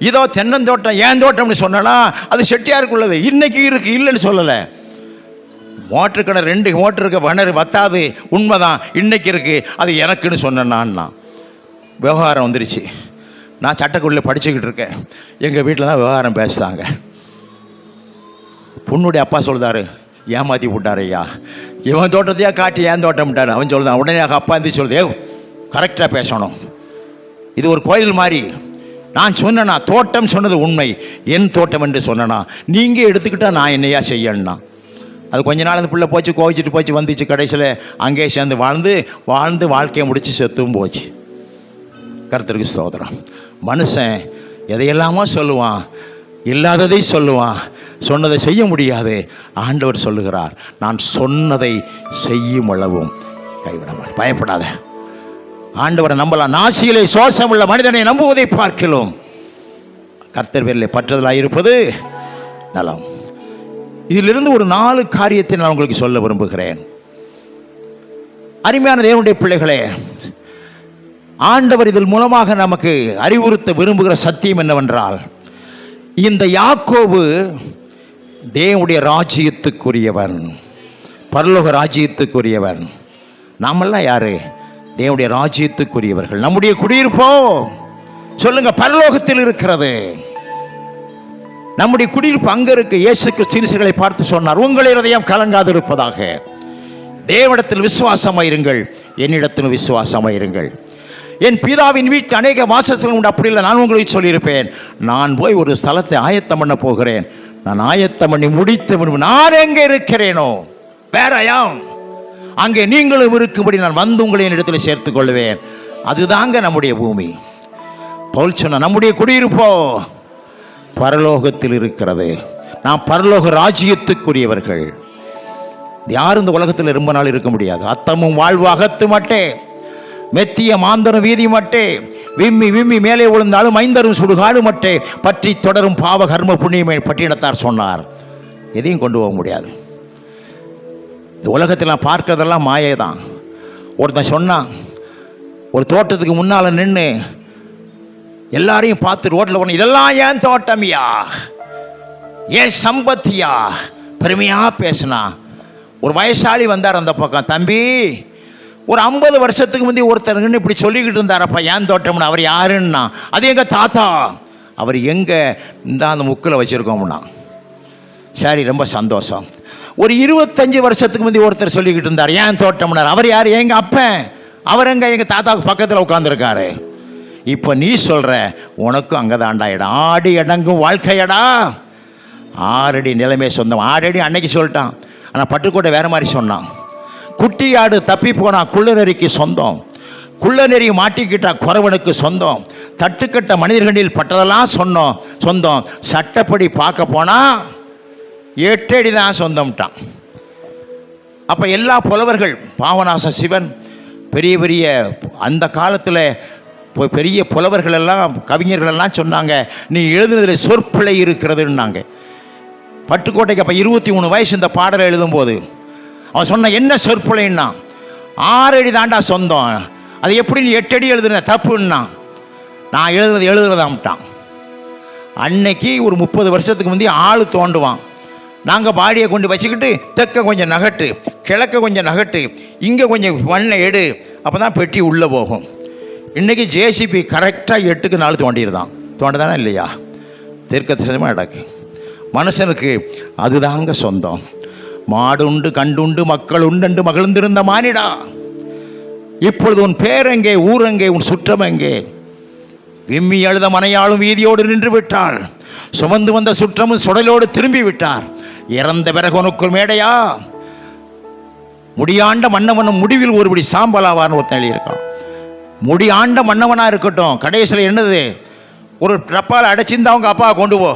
Speaker 1: இதோ தென்னந்தோட்டம் ஏன் தோட்டம்னு சொன்னேன்னா அது செட்டியாருக்குள்ளது. இன்னைக்கு இருக்குது, இல்லைன்னு சொல்லலை. மோட்டரு கிணறு 2 மோட்டருக்கு கிணறு வத்தாது, உண்மைதான். இன்னைக்கு இருக்குது, அது எனக்குன்னு சொன்னேன்னா விவகாரம் வந்துருச்சு. நான் சட்டக்குள்ளே படிச்சுக்கிட்டு இருக்கேன். எங்கள் வீட்டில் தான் விவகாரம் பேசுகிறாங்க. பொண்ணுடைய அப்பா சொல்கிறாரு, ஏமாற்றி விட்டார் ஐயா, இவன் தோட்டத்தையா காட்டி ஏன் தோட்டம் விட்டார். அவன் சொல்லுதான். உடனே அப்பா இருந்து சொல்லுது, கரெக்டாக பேசணும், இது ஒரு கோயில் மாதிரி. நான் சொன்னேன்னா தோட்டம் சொன்னது உண்மை, என் தோட்டம் என்று சொன்னேன்னா நீங்கள் எடுத்துக்கிட்டால் நான் என்னையா செய்யணும்னா. அது கொஞ்ச நாள் அந்த பிள்ளை போச்சு, கோவிச்சிட்டு போச்சு, வந்துச்சு. கடைசியில் அங்கேயே சேர்ந்து வாழ்ந்து வாழ்க்கையை முடித்து செத்தும் போச்சு. கர்த்தருக்கு ஸ்தோத்திரம். மனுஷன் எதையெல்லாமோ சொல்லுவான், இல்லாததை சொல்லுவான், சொன்னதை செய்ய முடியாது. ஆண்டவர் சொல்லுகிறார், நான் சொன்னதை செய்யும் அளவும் கைவிடமாட்டேன். பயப்படாத, ஆண்டவரை நம்பலாம். நாசியிலே சோசம் உள்ள மனிதனை நம்புவதை பார்க்கலாம், கர்த்தர் பேரிலே பற்றுதலாக இருப்பது நலம். இதிலிருந்து ஒரு 4 காரியத்தை நான் உங்களுக்கு சொல்ல விரும்புகிறேன். அருமையான தேவனுடைய பிள்ளைகளே, ஆண்டவர் இதில் மூலமாக நமக்கு அறிவுறுத்த விரும்புகிற சத்தியம் என்னவென்றால், இந்த யாக்கோபு தேவனுடைய ராஜ்யத்துக்குரியவன், பரலோக ராஜ்யத்துக்குரியவன். நாமெல்லாம் யாரு? தேவனுடைய ராஜ்யத்துக்குரியவர்கள். நம்முடைய குடியிருப்போ சொல்லுங்க, பரலோகத்தில் இருக்கிறது. நம்முடைய குடியிருப்பு அங்க இருக்கு. இயேசு கிறிஸ்துவை பார்த்து சொன்னார், உங்கள் இருதயம் கலங்காது இருப்பதாக, தேவனிடத்தில் விசுவாசமாயிருங்கள், என்னிடத்திலும் விசுவாசமாயிருங்கள். என் பிதாவின் வீட்டில் அநேக வாசஸ்தலம் உண்டு. அப்படி இல்லை, நான் உங்களுக்கு சொல்லியிருப்பேன், நான் போய் ஒரு ஸ்தலத்தை ஆயத்தம் பண்ண போகிறேன். நான் ஆயத்தம் பண்ணி முடித்து நான் எங்கே இருக்கிறேனோ வேறையாம் அங்கே நீங்களும் இருக்கும்படி நான் வந்து உங்களை என்னிடத்தில் சேர்த்துக் கொள்வேன். அதுதாங்க நம்முடைய பூமி. பவுல் சொன்ன, நம்முடைய குடியிருப்போ பரலோகத்தில் இருக்கிறது. நாம் பரலோக ராஜ்யத்துக்குரியவர்கள். யாரும் இந்த உலகத்தில் ரொம்ப நாள் இருக்க முடியாது. அத்தமும் வாழ்வு அகத்து மட்டே, மெத்திய மாந்தரும் வீதி மட்டே, விம்மி விம்மி மேலே விழுந்தாலும் ஐந்தரும் சுடுகாடு மட்டே, பற்றி தொடரும் பாவ கர்ம புண்ணியமே பட்டினத்தார் சொன்னார். எதையும் கொண்டு போக முடியாது. இந்த உலகத்தில் நான் பார்க்கறதெல்லாம் மாயை தான். ஒருத்தன் சொன்னான், ஒரு தோட்டத்துக்கு முன்னால் நின்று எல்லாரையும் பார்த்து ரோட்டில் ஒன்று, இதெல்லாம் ஏன் தோட்டமியா, ஏன் சம்பத்தியா, பெருமையாக பேசினா. ஒரு வயசாளி வந்தார் அந்த பக்கம், தம்பி ஒரு 50 வருஷத்துக்கு முந்தைய ஒருத்தர் நின்று இப்படி சொல்லிக்கிட்டு இருந்தாரப்பா, ஏன் தோட்டம்னா. அவர் யாருன்னா, அது எங்கள் தாத்தா. அவர் எங்கே இந்த அந்த முக்கில் வச்சுருக்கோம்னா. சரி, ரொம்ப சந்தோஷம். ஒரு 25 வருஷத்துக்கு முந்தைய ஒருத்தர் சொல்லிக்கிட்டு இருந்தார், ஏன் தோட்டம்னார். அவர் யார்? எங்கள் அப்பன். அவர் எங்கே? எங்கள் தாத்தாவுக்கு பக்கத்தில் உட்காந்துருக்காரு. இப்போ நீ சொல்கிற, உனக்கும் அங்கே தாண்டா இடம், ஆடி அடங்கும் வாழ்க்கையடா, 6 அடி நிலைமை சொந்தம். 6 அடி அன்னைக்கு சொல்லிட்டான், ஆனால் பட்டுக்கோட்டை வேறு மாதிரி சொன்னான். குட்டி ஆடு தப்பி போனா குள்ளநெறிக்கு சொந்தம், குள்ளநெறி மாட்டிக்கிட்டா குறவனுக்கு சொந்தம், தட்டுக்கட்ட மனிதர்களில் பட்டதெல்லாம் சொந்தம். சட்டப்படி பார்க்க போனா 8 அடி தான் சொந்தம்ட்டான். அப்போ எல்லா புலவர்கள், பாவநாச சிவன், பெரிய பெரிய அந்த காலத்தில் பெரிய புலவர்கள் எல்லாம், கவிஞர்கள் எல்லாம் சொன்னாங்க, நீ எழுதுனதில் சொற்பிழை இருக்கிறதுன்னாங்க. பட்டுக்கோட்டைக்கு அப்போ 23 வயசு இந்த பாடலை எழுதும்போது அவன் சொன்ன என்ன சொற்பிழைன்னா, 6 அடி தாண்டா சொந்தம், அது எப்படி நீ 8 அடி எழுதுன தப்புன்னா. நான் எழுதுறதாம்ட்டான். அன்னைக்கு ஒரு 30 வருஷத்துக்கு முந்தைய ஆள் தோண்டுவான். நாங்கள் பாடியை கொண்டு வச்சுக்கிட்டு தெற்க கொஞ்சம் நகட்டு, கிழக்க கொஞ்சம் நகட்டு, இங்கே கொஞ்சம் மண்ணை எடு, அப்போ தான் பெட்டி உள்ளே போகும். இன்றைக்கி ஜேசிபி கரெக்டாக 8க்கு 4 தோண்டிடுதான். தோண்டதானே இல்லையா? தீர்க்கதரிசனமாக நடக்கு. மனுஷனுக்கு அதுதாங்க சொந்தம். மாடுண்டு கண்டுண்டு மக்கள் உண்டு மகிழ்ந்திருந்த மானிடா, இப்பொழுது உன் பேரெங்கே, ஊரெங்கே, உன் சுற்றமெங்கே? விம்மி அழுத மனையாளும் வீதியோடு நின்று விட்டாள், சுமந்து வந்த சுற்றமும் சுடலோடு திரும்பி விட்டார். இறந்த பிறகு உனக்கு மேடையா? முடியாண்ட மன்னவனும் முடிவில் ஒருபடி சாம்பலாவார்னு ஒருத்தன் எழுதியிருக்கான். முடியாண்ட மன்னவனாக இருக்கட்டும், கடைசியில் என்னது, ஒரு டப்பாவில் அடைச்சிருந்து அவங்க அப்பா கொண்டு போ,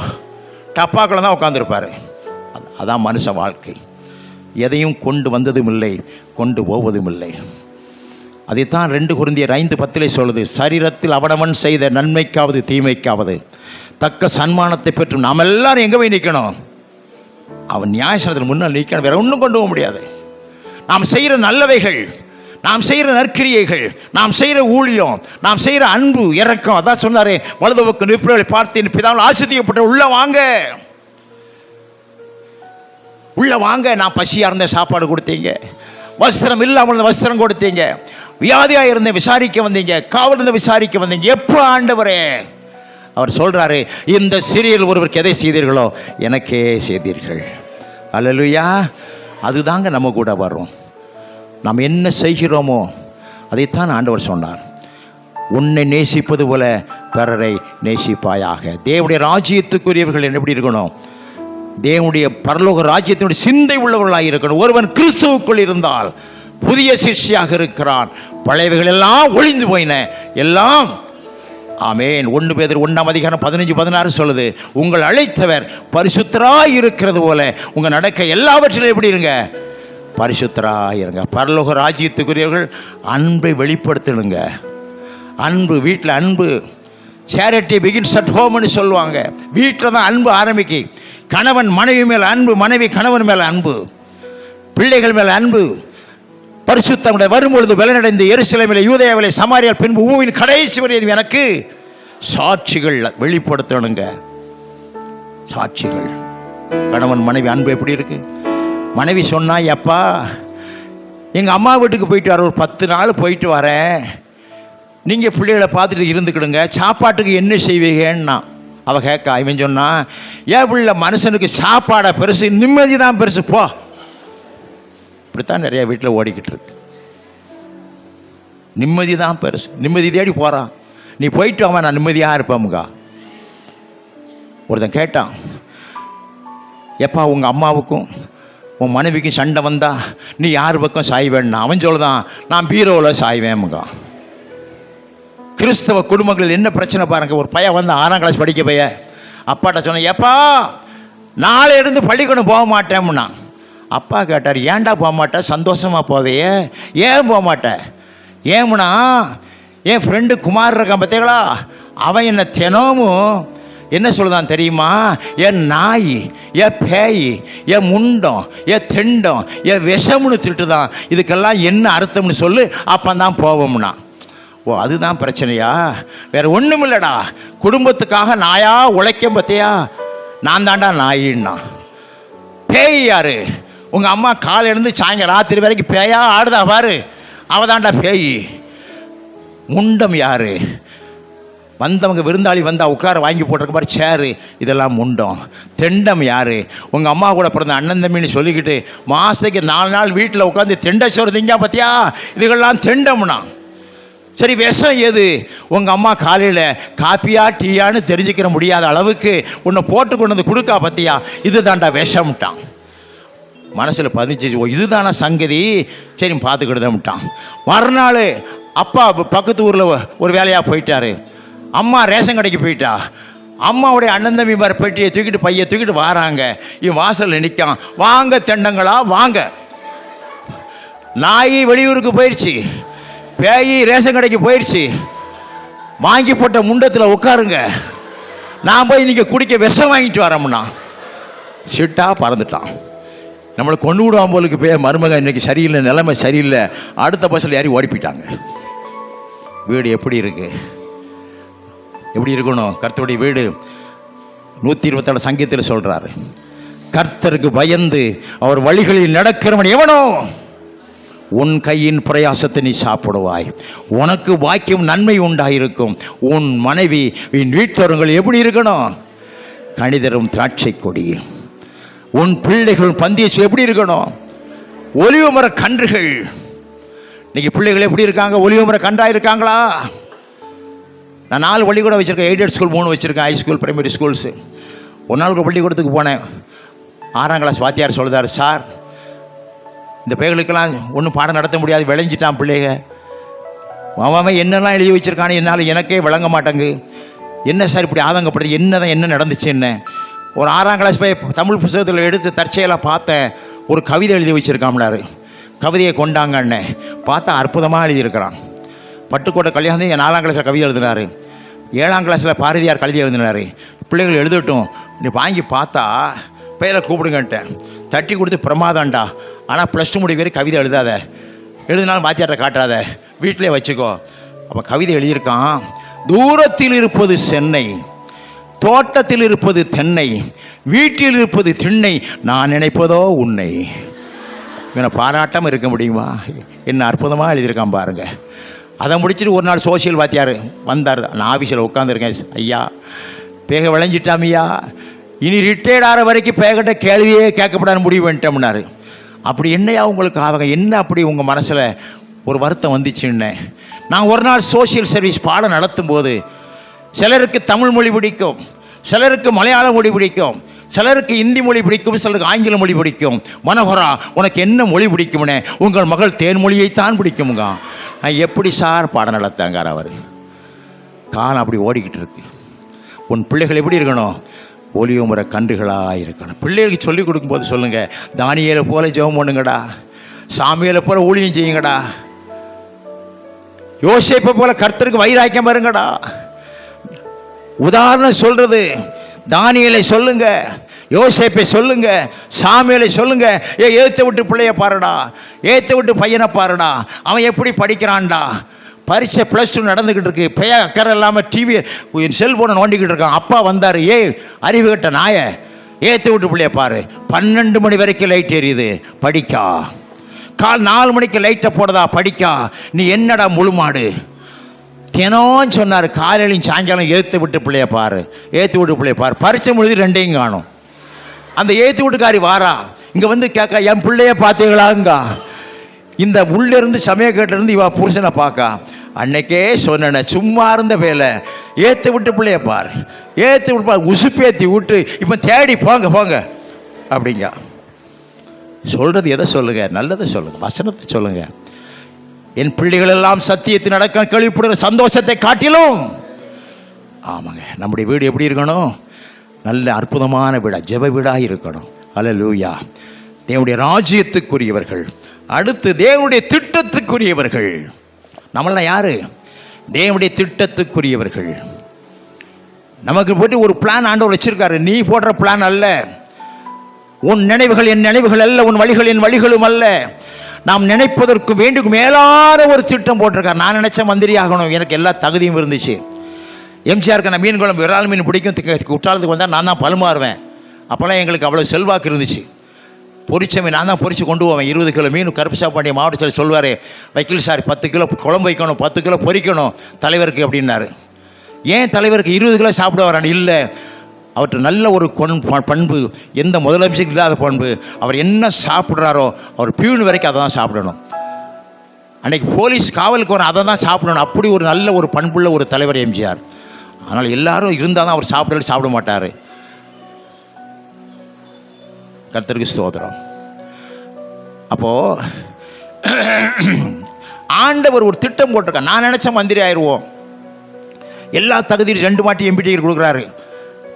Speaker 1: டப்பாக்களை தான் உட்காந்துருப்பார். அதான் மனுஷ வாழ்க்கை. எதையும் கொண்டு வந்ததும் இல்லை, கொண்டு போவதும் இல்லை. அதைத்தான் 2 கொரிந்தியர் 5:10 சொல்லுது, சரீரத்தில் அவனவன் செய்த நன்மைக்காவது தீமைக்காவது தக்க சன்மானத்தை பெற்று நாம் எல்லாரும் எங்கே போய் நிற்கணும்? அவன் நியாயசனத்தில் முன்னால் நிற்கணும். வேற ஒன்றும் கொண்டு போக முடியாது. நாம் செய்கிற நல்லவைகள், நாம் செய்கிற நற்கிரியைகள், நாம் செய்கிற ஊழியம், நாம் செய்கிற அன்பு இரக்கம், அதான் சொன்னாரே, வலதுபக்கம் நிற்பவர்களை பார்த்தேன் பிதாவால் ஆசீர்வதிக்கப்பட்ட உள்ள வாங்க, உள்ள வாங்க. நான் பசியாக இருந்த சாப்பாடு கொடுத்தீங்க, வஸ்திரம் இல்லாமல் இருந்த வஸ்திரம் கொடுத்தீங்க, வியாதியாக இருந்த விசாரிக்க வந்தீங்க, காவல் இருந்த விசாரிக்க வந்தீங்க. எப்போ ஆண்டவரே? அவர் சொல்றாரு, இந்த சிறியில் ஒருவருக்கு எதை செய்தீர்களோ எனக்கே செய்தீர்கள். அல்லேலூயா. அதுதாங்க நம்ம கூட வரும். நாம் என்ன செய்கிறோமோ அதைத்தான் ஆண்டவர் சொன்னார். உன்னை நேசிப்பது போல பிறரை நேசிப்பாயாக. தேவனுடைய ராஜ்யத்துக்குரியவர்கள் எப்படி இருக்கணும்? தேவனுடைய பரலோக ராஜ்யத்தினுடைய சிந்தை உள்ளவர்களாக இருக்கணும். ஒருவன் கிறிஸ்துவுக்குள் இருந்தால் புதிய சிஷ்யாக இருக்கிறான், பழையவைகள் எல்லாம் ஒளிந்து போயின, எல்லாம் ஆமேன். 1 பேதுரு 1:15-16 சொல்லுது, உங்கள் அழைத்தவர் பரிசுத்தராய் இருக்கிறது போல உங்கள் நடக்க எல்லாவற்றிலும் எப்படி இருங்க? பரிசுத்தராய் இருங்க. பரலோக ராஜ்யத்துக்குரியவர்கள் அன்பை வெளிப்படுத்தணுங்க. அன்பு, வீட்டில் அன்பு. சேரிட்டி பிகின்ஸ் அட் ஹோம்னு சொல்லுவாங்க. வீட்டில் தான் அன்பு ஆரம்பிக்கு. கணவன் மனைவி மேல் அன்பு, மனைவி கணவன் மேல் அன்பு, பிள்ளைகள் மேல் அன்பு. பரிசுத்தம் வரும்பொழுது பலனடைந்து எருசலேமிலே, யூதேயாவிலே, சமாரியா, பின்பு பூமியின் கடைசி வரை எனக்கு சாட்சிகள் வெளிப்படுத்தணுங்க. சாட்சிகள். கணவன் மனைவி அன்பு எப்படி இருக்கு? மனைவி சொன்னா, எப்பா எங்கள் அம்மா வீட்டுக்கு போயிட்டு வர, ஒரு 10 நாள் போயிட்டு வரேன், நீங்கள் பிள்ளைகளை பார்த்துட்டு இருந்துக்கிடுங்க, சாப்பாட்டுக்கு என்ன செய்வீங்கன்னா. அவள் கேட்கா, இவன் சொன்னா, ஏன் பிள்ளை மனுஷனுக்கு சாப்பாடை பெருசு, நிம்மதி தான் பெருசு, போ. இப்படித்தான் நிறைய வீட்டில் ஓடிக்கிட்டு இருக்கு. நிம்மதி தான் பெருசு, நிம்மதி தேடி போகிறான். நீ போயிட்டு அவன் நான் நிம்மதியாக இருப்பேமுக்கா. ஒருத்தன் கேட்டான், எப்பா உங்கள் அம்மாவுக்கும் உன் மனைவிக்கும் சண்டை வந்தா நீ யார் பக்கம் சாய்வேன்னா? அவன் சொல்லுதான், நான் பீரோவில் சாய்வேமுக்கா. கிறிஸ்தவ குடும்பங்கள் என்ன பிரச்சனை பாருங்க. ஒரு பையன் வந்து 6ஆம் கிளாஸ் படிக்க பைய அப்பாட்ட சொன்ன, எப்பா நாளை இருந்து பள்ளிக்கூடம் போக மாட்டேன்னா. அப்பா கேட்டார், ஏன்டா போக மாட்டேன்? சந்தோஷமாக போவையே, ஏன் போக மாட்டேன்? ஏமுனா என் ஃப்ரெண்டு குமார் இருக்கான் பார்த்தீங்களா, அவன் என்ன தினமும் என்ன சொல்லுதான் தெரியுமா? என் நாய், என் பேய், என் முண்டம், என் தெண்டம், என் விஷம்னு திட்டுதான். இதுக்கெல்லாம் என்ன அர்த்தம்னு சொல்லு, அப்போ தான் போவோம்னா. ஓ, அதுதான் பிரச்சனையா? வேற ஒன்றும் இல்லைடா. குடும்பத்துக்காக நாயா உழைக்க பார்த்தியா, நான் தாண்டா நாயின்னா. பேய் யாரு? உங்கள் அம்மா காலையிலேருந்து சாயங்காலம் ராத்திரி வரைக்கும் பேயா ஆடுதா பாரு, அவதாண்டா பேய். முண்டம் யாரு? வந்தவங்க விருந்தாளி வந்தால் உட்கார வாங்கி போட்டிருக்க மாதிரி சேரு, இதெல்லாம் முண்டம். தெண்டம் யாரு? உங்கள் அம்மா கூட பிறந்த அண்ணன் தம்பின்னு சொல்லிக்கிட்டு மாதத்துக்கு 4 நாள் வீட்டில் உட்காந்து தெண்டச்சோறு திங்கா பார்த்தியா, இதுகள்லாம் தெண்டம்னா. சரி, விஷம் எது? உங்கள் அம்மா காலையில் காப்பியா டீயான்னு தெரிஞ்சுக்கிற முடியாத அளவுக்கு உன்னை போட்டு கொண்டு வந்து கொடுக்கா பார்த்தியா, இது தாண்டா விஷம்ட்டான். மனசில் பதிச்சு, இதுதான சங்கதி, சரி பார்த்துக்கிட்டுதான். மறுநாள் அப்பா பக்கத்து ஊரில் ஒரு வேலையாக போயிட்டாரு, அம்மா ரேஷன் கடைக்கு போயிட்டா. அம்மாவுடைய அண்ணன் தம்பி மாதிரி பெட்டியை தூக்கிட்டு பையை தூக்கிட்டு வராங்க. இவன் வாசலில் நிற்கான். வாங்க தெண்டங்களா வாங்க. நாய் வெளியூருக்கு போயிடுச்சு, பேய் ரேஷன் கடைக்கு போயிடுச்சு, வாங்கி போட்ட முண்டத்தில் உட்காருங்க, நான் போய் இன்னைக்கு குடிக்க விஷம் வாங்கிட்டு வரோம்னா சிட்டா பறந்துட்டான். நம்மளை கொண்டு விடுவான் போலுக்கு போய் மருமகன் இன்னைக்கு சரியில்லை, நிலைமை சரியில்லை, அடுத்த பஸ்ஸில் யாரையும் ஓடிப்பிட்டாங்க. வீடு எப்படி இருக்கு? எப்படி இருக்கணும்? கர்த்தருடைய வீடு 127 சங்கீதத்தில் சொல்றாரு, கர்த்தருக்கு பயந்து அவர் வழிகளில் நடக்கிறவன் எவனோ உன் கையின் பிரயாசத்தை நீ சாப்பிடுவாய், உனக்கு வாக்கியம் நன்மை உண்டாயிருக்கும். உன் மனைவி உன் வீட்டோரங்கள் எப்படி இருக்கணும்? கனிதரும் திராட்சை கொடி. உன் பிள்ளைகள் பந்திய எப்படி இருக்கணும்? ஒலிவ மர கன்றுகள். இன்னைக்கு பிள்ளைகள் எப்படி இருக்காங்க? ஒலிவ மர கன்றா இருக்காங்களா? நான் 4 பள்ளிக்கூடம் வச்சுருக்கேன். எய்டட் ஸ்கூல் 3 வச்சுருக்கேன், ஹை ஸ்கூல், பிரைமரி ஸ்கூல்ஸு. ஒரு நாள் ஒரு பள்ளிக்கூடத்துக்கு போனேன். 6ஆம் கிளாஸ் வாத்தியார் சொல்லுதார், சார் இந்த பிள்ளைகளுக்கெல்லாம் ஒன்றும் பாடம் நடத்த முடியாது, விளைஞ்சிட்டான் பிள்ளைங்க, அவன் என்னெல்லாம் எழுதி வச்சுருக்கானு என்னால் எனக்கே விளங்க மாட்டேங்கு. என்ன சார் இப்படி ஆதங்கப்படுது? என்ன நடந்துச்சு? என்ன ஒரு 6ஆம் கிளாஸ் போய் தமிழ் புத்தகத்தில் எடுத்து தற்செயலாக பார்த்தேன், ஒரு கவிதை எழுதி வச்சுருக்காம்னாரு. கவிதையை கொண்டாங்கன்னு பார்த்தா அற்புதமாக எழுதியிருக்கிறான். பட்டுக்கோட்டை கல்யாணம் 4ஆம் கிளாஸில் கவிதை எழுதினார். 7ஆம் கிளாஸில் பாரதியார் கவிதை எழுதினார். பிள்ளைகள் எழுதட்டும், நீ வாங்கி பார்த்தா பேரை கூப்பிடுங்கன்ட்டேன். தட்டி கொடுத்து பிரமாதம்டா, ஆனால் +2 முடிவு வரை கவிதை எழுதாத, எழுதினாலும் வாத்தியார்ட்ட காட்டாத, வீட்டிலே வச்சுக்கோ. அப்போ கவிதை எழுதியிருக்கான், தூரத்தில் இருப்பது சென்னை, தோட்டத்தில் இருப்பது தென்னை, வீட்டில் இருப்பது திண்ணை, நான் நினைப்பதோ உன்னை. இவனை பாராட்டாமல் இருக்க முடியுமா? என்ன அற்புதமாக எழுதியிருக்கான் பாருங்க. அதை முடிச்சுட்டு ஒரு நாள் சோசியல் வாத்தியார் வந்தார். நான் ஆஃபீஸில் உட்காந்துருக்கேன். ஐயா பேக விளைஞ்சிட்டாமையா, இனி ரிட்டையர்ட் ஆகிற வரைக்கும் பேகிட்ட கேள்வியே கேட்கப்படாத முடிவு பண்ணிட்டோம்னாரு. அப்படி என்னையா உங்களுக்கு ஆதகம் என்ன? அப்படி உங்கள் மனசில் ஒரு வருத்தம் வந்துச்சுன்னு. நான் ஒரு நாள் சோசியல் சர்வீஸ் பாடம் நடத்தும் போது சிலருக்கு தமிழ் மொழி பிடிக்கும், சிலருக்கு மலையாள மொழி பிடிக்கும், சிலருக்கு இந்தி மொழி பிடிக்கும், சிலருக்கு ஆங்கில மொழி பிடிக்கும். மனோகரா உனக்கு என்ன மொழி பிடிக்கும்னே? உங்கள் மகள் தேன்மொழியைத்தான் பிடிக்குமுங்க. நான் எப்படி சார் பாடம் நடத்தாங்கார் அவர். காலம் அப்படி ஓடிக்கிட்டு இருக்கு. உன் பிள்ளைகள் எப்படி இருக்கணும்? ஒலிவ மர கன்றுகளாக இருக்கணும். பிள்ளைகளுக்கு சொல்லிக் கொடுக்கும்போது சொல்லுங்கள், தானியேலை போல ஜெபம் பண்ணுங்கடா, சாமியலை போல ஊழியம் செய்யுங்கடா, யோசேப்பை போல கர்த்தருக்கு வைராக்கியம் வருங்கடா. உதாரணம் சொல்றது, தானியேலை சொல்லுங்க, யோசேப்பை சொல்லுங்க, சாமியலை சொல்லுங்க. ஏத்த விட்டு பிள்ளைய பாருடா, ஏத்த விட்டு பையனை பாருடா, அவன் எப்படி படிக்கிறான்டா. பரீட்சை +2 நடந்துக்கிட்டு இருக்கு, பெய அக்கறை இல்லாமல் டிவி செல்ஃபோனை நோண்டிக்கிட்டு இருக்கான். அப்பா வந்தார், அறிவு கட்ட நாய, ஏற்ற விட்டு பிள்ளைய பாரு, 12 மணி வரைக்கும் லைட் எரியுது, படிக்கா. கால் 4 மணிக்கு லைட்டை போடுதா, படிக்கா. நீ என்னடா முழுமாடு? தினம் சொன்னார், காலையிலையும் சாயங்காலம் ஏற்ற விட்டு பிள்ளைய பாரு, ஏற்ற விட்டு பிள்ளைய பாரு. பரீட்சை முடிஞ்சு 2ஐயும் காணும். அந்த ஏற்ற வீட்டுக்காரி வாரா, இங்கே வந்து கேட்க, என் பிள்ளைய பார்த்தீங்களாங்க. இந்த உள்ளிருந்து சமயக்கட்டிலிருந்து இவா புருஷனை பார்க்கா. அன்னைக்கே சொன்ன சும்மா இருந்த வேலை, ஏற்ற விட்டு பிள்ளைய பாரு, ஏற்ற விட்டு பாரு, உசுப்பேற்றி விட்டு இப்போ தேடி போங்க போங்க அப்படிங்க. சொல்றது எதை சொல்லுங்க? நல்லதை சொல்லுங்க, வசனத்தை சொல்லுங்க. என் பிள்ளைகள் எல்லாம் சத்தியத்தை நடக்க கேள்விப்படுகிற சந்தோஷத்தை காட்டிலும். ஆமாங்க, நம்முடைய வீடு எப்படி இருக்கணும்? நல்ல அற்புதமான வீடா, ஜெப வீடாக இருக்கணும். அல்லேலூயா. தேவனுடைய ராஜ்யத்துக்குரியவர்கள், அடுத்து தேவனுடைய திட்டத்துக்குரியவர்கள். நம்மளாம் யாரு? தேவனுடைய திட்டத்துக்குரியவர்கள். நமக்கு போட்டு ஒரு பிளான் ஆண்டவர் வச்சிருக்காரு. நீ போடுற பிளான் அல்ல, உன் நினைவுகள் என் நினைவுகள் அல்ல, உன் வழிகள் என் வழிகளும் அல்ல. நாம் நினைப்பதற்கு வேண்டுக்கு மேலான ஒரு திட்டம் போட்டிருக்கார். நான் நினைச்ச மந்திரி ஆகணும், எனக்கு எல்லா தகுதியும் இருந்துச்சு. எம்ஜிஆருக்கு நான் மீன் குழம்பு விரால் மீன் பிடிக்கும், குற்றாலத்துக்கு வந்தால் நான் தான் பழுமாறுவேன். அப்போல்லாம் எங்களுக்கு அவ்வளோ செல்வாக்கு இருந்துச்சு. பொரிச்ச மீன் நான் தான் பொரித்து கொண்டு போவேன். 20 கிலோ மீன் கருப்புசாப்பாண்டிய மாவட்டத்தில் சொல்வார், வைக்கல் சார் 10 கிலோ குழம்பு வைக்கணும், 10 கிலோ பொரிக்கணும் தலைவருக்கு அப்படின்னாரு. ஏன் தலைவருக்கு 20 கிலோ சாப்பிட வரான்னு? இல்லை, அவர்கிட்ட நல்ல ஒரு பண்பு, எந்த முதலமைச்சருக்கு இல்லாத பண்பு. அவர் என்ன சாப்பிட்றாரோ அவர் பியூன் வரைக்கும் அதை தான் சாப்பிடணும். அன்றைக்கி போலீஸ் காவலுக்கு வர அதை தான் சாப்பிடணும். அப்படி ஒரு நல்ல ஒரு பண்புள்ள ஒரு தலைவர் எம்ஜிஆர். அதனால் எல்லாரும் இருந்தால் தான் அவர் சாப்பிட மாட்டார். கர்த்தருக்கு ஸ்தோத்திரம். அப்போது ஆண்டவர் ஒரு திட்டம் போட்டிருக்கார். நான் நினச்ச மந்திரி ஆயிடுவோம், எல்லா தகுதியும் 2 மாட்டி எம்பிடி கொடுக்குறாரு.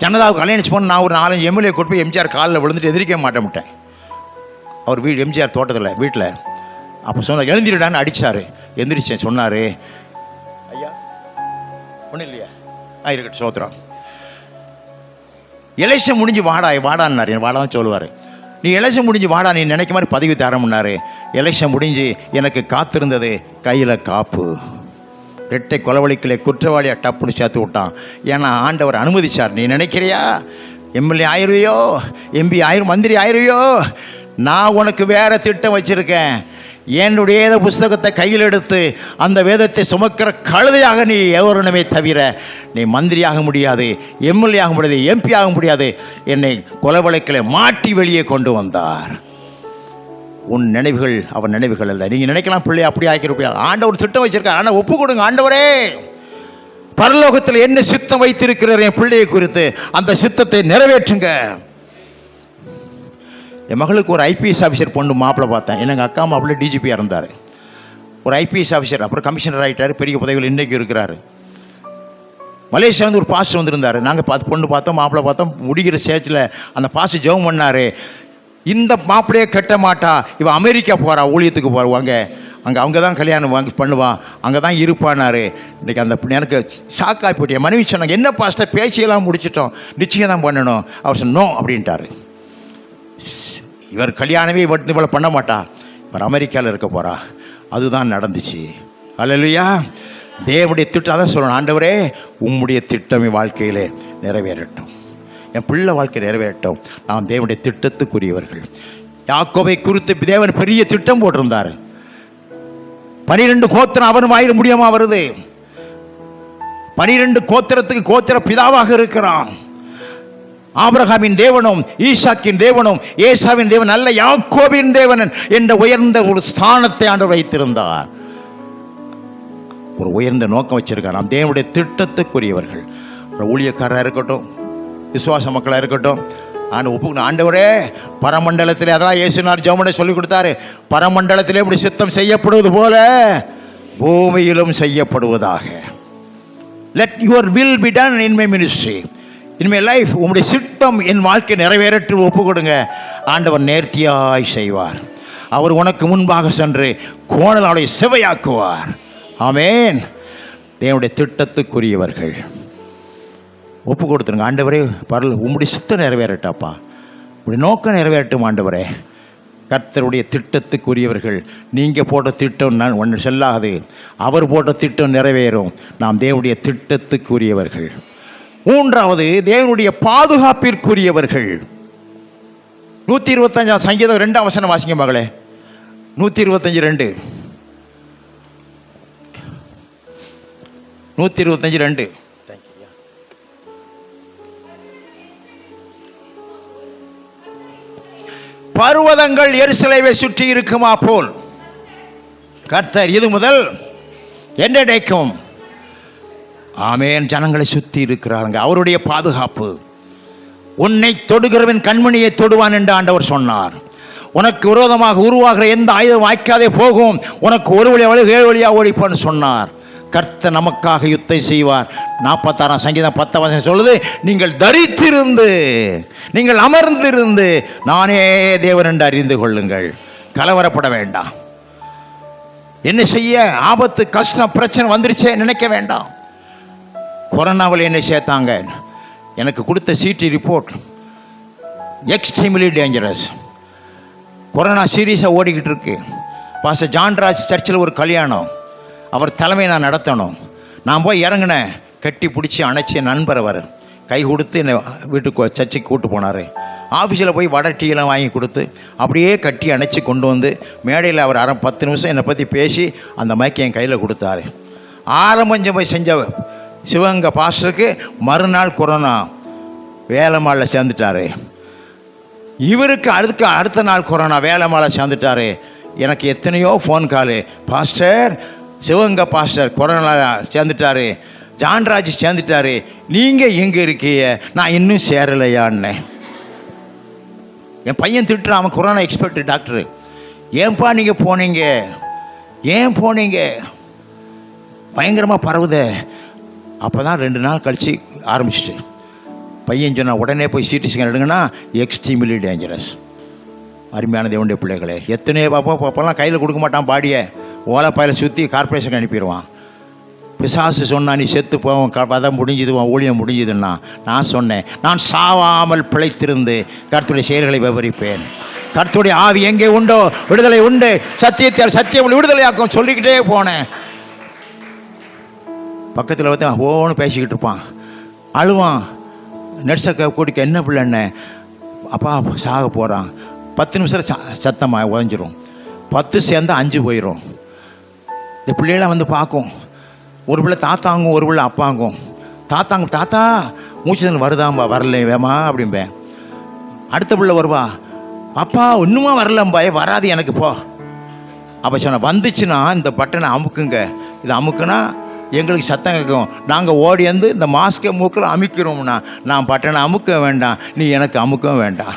Speaker 1: ஜனதாவுக்கு கல்யாணிச்சு போன நான் ஒரு 4-5 எம்எல்ஏ கொண்டு போய் எம்ஜிஆர் காலில் விழுந்துட்டு எதிர்க்கவே மாட்டேன். அவர் வீடு எம்ஜிஆர் தோட்டத்தில் வீட்டில். அப்போ சொன்னார், எழுந்திரிடான்னு அடித்தார். எந்திரிச்சேன். சொன்னார், ஐயா ஒன்றும் இல்லையா, இருக்கட்டும் சோத்திரம், எலெக்ஷன் முடிஞ்சு வாடான்னாரு. வாடான்னு சொல்லுவார். நீ எலெக்ஷன் முடிஞ்சு வாடா, நீ நினைக்க மாதிரி பதவி தரமுன்னாரு. எலெக்ஷன் முடிஞ்சு எனக்கு காத்திருந்தது கையில் காப்பு. ரெட்டை கொலவழிக்கலை குற்றவாளியாக டப்புன்னு சேர்த்து விட்டான். ஏன்னா ஆண்டவர் அனுமதிச்சார். நீ நினைக்கிறியா எம்எல்ஏ ஆயிடுவியோ, எம்பி ஆயிரும், மந்திரி ஆயிடுவியோ? நான் உனக்கு வேற திட்டம் வச்சிருக்கேன். என்னுடைய வேத புஸ்தகத்தை கையில் எடுத்து அந்த வேதத்தை சுமக்கிற கழுதையாக நீ எவருமே தவிர நீ மந்திரியாக முடியாது, எம்எல்ஏ ஆக முடியாது, எம்பி ஆக முடியாது. என்னை கொலை வழக்கில் மாட்டி வெளியே கொண்டு வந்தார். உன் நினைவுகள் அவன் நினைவுகள் அல்ல. நீங்கள் நினைக்கலாம் பிள்ளை அப்படி ஆக்கிருப்பியா. ஆண்டவர் திட்டம் வச்சிருக்கார். ஆனால் ஒப்பு கொடுங்க. ஆண்டவரே, பரலோகத்தில் என்ன சித்தம் வைத்திருக்கிறார் என் பிள்ளையை குறித்து, அந்த சித்தத்தை நிறைவேற்றுங்க. என் மகளுக்கு ஒரு ஐபிஎஸ் ஆஃபீஸர் பொண்ணு மாப்பிள்ளை பார்த்தேன். எங்கள் அக்கா மாப்பிள்ளை டிஜிபியாக இருந்தார். ஒரு ஐபிஎஸ் ஆஃபீஸர், அப்புறம் கமிஷனர் ஆகிட்டார், பெரிய பதவியில் இன்றைக்கு இருக்கிறார். மலேசியாவிலேருந்து ஒரு பாஸ்டர் வந்திருந்தார். நாங்கள் பொண்ணு பார்த்தோம், மாப்பிள்ளை பார்த்தோம். முடிகிற ஸ்டேஜில் அந்த பாஸ்டர் ஜெபம் பண்ணார், இந்த மாப்பிள்ளையே கட்ட மாட்டா, இவன் அமெரிக்கா போகிறா, ஊழியத்துக்கு போவாங்க, அங்கே தான் கல்யாணம் பண்ணுவான், அங்கே தான் இருப்பானார். இன்றைக்கி அந்த எனக்கு ஷாக் ஆகி போயிட்டு என் மனைவி சொன்னாங்க, என்ன பாஸ்டர் பேசியெல்லாம் முடிச்சிட்டோம், நிச்சயம் தான் பண்ணணும். அவர் சொன்ன நோ அப்படின்ட்டார். இவர் கல்யாணமே இவ்வளோ பண்ண மாட்டா, இவர் அமெரிக்காவில் இருக்க போகிறா. அதுதான் நடந்துச்சு. அல்லேலூயா. தேவனுடைய திட்டம் தான் சொல்லணும். ஆண்டவரே, உம்முடைய திட்டம் என் வாழ்க்கையிலே நிறைவேறட்டும், என் பிள்ளை வாழ்க்கை நிறைவேறட்டும். நாம் தேவனுடைய திட்டத்துக்குரியவர்கள். யாக்கோபை குறித்து தேவன் பெரிய திட்டம் போட்டிருந்தார். 12 கோத்திரம் அவன் வாயில முடியாம வருது. 12 கோத்திரத்துக்கு கோத்திர பிதாவாக இருக்கிறான். ஆபிரகாமின் தேவனும் ஈசாக்கின் தேவனும் ஏசாவின் தேவன் அல்ல, யாக்கோபின் தேவன் என்ற உயர்ந்த ஒரு ஸ்தானத்தை ஆண்டவர் வைத்திருந்தார். ஒரு உயர்ந்த நோக்கம் வச்சிருக்கார். நாம் தேவனுடைய திட்டத்துக்குரியவர்கள். ஊழியக்காரராக இருக்கட்டும், விசுவாச மக்களாக இருக்கட்டும், ஆண்டவரே பரமண்டலத்திலே, அதான் இயேசுநாதர் ஜெபம் பண்ண சொல்லி கொடுத்தாரு, பரமண்டலத்திலே இப்படி சித்தம் செய்யப்படுவது போல பூமியிலும் செய்யப்படுவதாக. Let your will be done in my ministry, in my life. உங்களுடைய சித்தம் என் வாழ்க்கை நிறைவேறட்டு ஒப்பு கொடுங்க. ஆண்டவர் நேர்த்தியாய் செய்வார். அவர் உனக்கு முன்பாக சென்று கோணலாவை செவையாக்குவார். ஆமேன். தேவனுடைய திட்டத்துக்குரியவர்கள். ஒப்பு கொடுத்துருங்க. ஆண்டவரே, உங்களுடைய சித்தம் நிறைவேறட்டாப்பா, உங்களுடைய நோக்கம் நிறைவேறட்டும். ஆண்டவரே, கர்த்தருடைய திட்டத்துக்குரியவர்கள். நீங்கள் போட்ட திட்டம் ஒன்று செல்லாது, அவர் போட்ட திட்டம் நிறைவேறும். நாம் தேவனுடைய திட்டத்துக்குரியவர்கள். 3வது, தேவனுடைய பாதுகாப்பிற்குரியவர்கள். 125 சங்கீதம் 2 வசனம் வாசிங்க மகளே. 125:2. 125:2. பர்வதங்கள் எருசலேமை சுற்றி இருக்குமா போல் கர்த்தர் இது முதல் என்றைக்கும் ஆமேன் ஜனங்களை சுற்றி இருக்கிறாங்க. அவருடைய பாதுகாப்பு. உன்னை தொடுகிறவன் கண்மணியை தொடுவான் என்று ஆண்டவர் சொன்னார். உனக்கு விரோதமாக உருவாகிற எந்த ஆயுதம் வாய்க்காதே போகும், உனக்கு ஒரு வழி 7 வழியாக ஓடிப்பான்னு சொன்னார். கர்த்தர் நமக்காக யுத்தம் செய்வார். 46 சங்கீதம் 10 வசனம் சொல்லுது, நீங்கள் தரித்திருந்து, நீங்கள் அமர்ந்திருந்து நானே தேவன் என்று அறிந்து கொள்ளுங்கள். கலவரப்பட வேண்டாம். என்ன செய்ய, ஆபத்து கஷ்டம் பிரச்சனை வந்துருச்சே நினைக்க வேண்டாம். கொரோனாவில் என்ன சேர்த்தாங்க, எனக்கு கொடுத்த CD report extremely dangerous. Corona சீரியஸாக ஓடிக்கிட்டு இருக்கு. பாஸ்டர் ஜான்ராஜ் சர்ச்சில் ஒரு கல்யாணம், அவர் தலைமை நான் நடத்தணும். நான் போய் இறங்கினேன், கட்டி பிடிச்சி அணைச்சி நண்பர் அவர் கை கொடுத்து என்னை வீட்டுக்கு சர்ச்சைக்கு கூப்பிட்டு போனார். ஆஃபீஸில் போய் வடை டீயெல்லாம் வாங்கி கொடுத்து அப்படியே கட்டி அணைச்சி கொண்டு வந்து மேடையில் அவர் 10 நிமிஷம் என்னை பற்றி பேசி அந்த மைக்கை என் கையில் கொடுத்தாரு. ஆரம்பஞ்சம் போய் செஞ்ச சிவகங்கை பாஸ்டருக்கு மறுநாள் கொரோனா வேலம்மாளில் சேர்ந்துட்டார். இவருக்கு அடுத்த நாள் கொரோனா வேலம்மாளில் சேர்ந்துட்டார். எனக்கு எத்தனையோ phone call, pastor Sivaganga pastor corona சேர்ந்துட்டார், ஜான்ராஜ் சேர்ந்துட்டார், நீங்கள் எங்கே இருக்கீங்க, நான் இன்னும் சேரலையான்னேன். என் பையன் திட்டுறான், அவன் கொரோனா எக்ஸ்பர்ட் டாக்டரு. ஏன்பா நீங்கள் போனீங்க, ஏன் போனீங்க, பயங்கரமாக பரவுதே. அப்போ தான் 2 நாள் கழித்து ஆரம்பிச்சிட்டு பையன் சொன்னால் உடனே போய் சிடி ஸ்கேன் எடுங்கன்னா எக்ஸ்ட்ரீம்லி டேஞ்சரஸ். அருமையான தேவனுடைய பிள்ளைகளே, எத்தனையோ அப்போல்லாம் கையில் கொடுக்க மாட்டான், பாடியை ஓலைப்பாயில் சுற்றி கார்பரேஷனுக்கு அனுப்பிடுவான். பிசாசு சொன்னா நீ செத்து போவோம், பதம் முடிஞ்சுதுவான், ஊழியம் முடிஞ்சுதுன்னா நான் சொன்னேன், நான் சாவாமல் பிழைத்திருந்து கர்த்தருடைய செயல்களை விவரிப்பேன். கர்த்தருடைய ஆவி எங்கே உண்டோ விடுதலை உண்டு, சத்தியத்தை சத்தியம் விடுதலையாக்கும் சொல்லிக்கிட்டே போனேன். பக்கத்தில் வந்து ஓன்னு பேசிக்கிட்டு இருப்பான், அழுவான். நெட்ஸை கூட்டிக்க, என்ன பிள்ளைண்ணே? அப்பா சாக போகிறான். 10 நிமிஷத்தில் சத்தமாக உதஞ்சிரும். 10 சேர்ந்தால் 5 போயிடும். இந்த பிள்ளைகளாம் வந்து பார்க்கும். ஒரு பிள்ளை தாத்தாங்கும், ஒரு பிள்ளை அப்பாங்கும். தாத்தாங்க, தாத்தா மூச்சு வருதாம்பா, வரல வேமா அப்படிம்பேன். அடுத்த பிள்ளை வருவா, அப்பா ஒன்றுமா வரலம்பா, வராது எனக்கு போ. அப்போ சொன்ன, வந்துச்சுன்னா இந்த பட்டனை அமுக்குங்க, இது அமுக்குனா எங்களுக்கு சத்தம் கேட்கும், நாங்கள் ஓடி வந்து இந்த மாஸ்கை மூக்கில் அமுக்கிறோம்னா, நான் பட்டனை அமுக்க வேண்டாம், நீ எனக்கு அமுக்கவும் வேண்டாம்.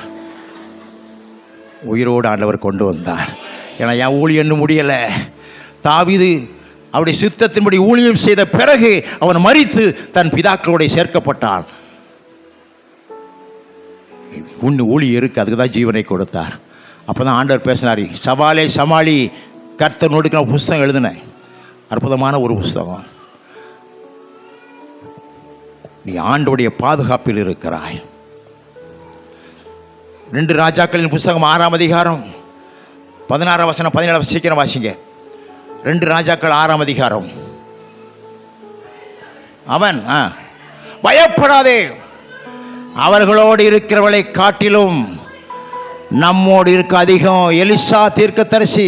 Speaker 1: உயிரோடு ஆண்டவர் கொண்டு வந்தார். ஏன்னா என் ஊழியன்னு முடியலை. தாவீது அவருடைய சித்தத்தின்படி ஊழியம் செய்த பிறகு அவன் மரித்து தன் பிதாக்களோட சேர்க்கப்பட்டான். உன்னு ஊழியம் இருக்கு, அதுக்கு தான் ஜீவனை கொடுத்தார். அப்போ தான் ஆண்டவர் பேசினார், சவாலே சமாளி கர்த்தர் நோடுக்கு நான் புஸ்தகம் எழுதினேன். அற்புதமான ஒரு புஸ்தகம். நீ ஆண்டவருடைய பாதுகாப்பில் இருக்கிறாய். 2 ராஜாக்களின் புஸ்தகம் 6ஆம் அதிகாரம் 16ஆம் வசனம் 17 சீக்கிரம் வாசிங்க. 2 ராஜாக்கள் 6ஆம் அதிகாரம். அவன் பயப்படாதே, அவர்களோடு இருக்கிறவளை காட்டிலும் நம்மோடு இருக்க அதிகம். எலிசா தீர்க்கதரிசி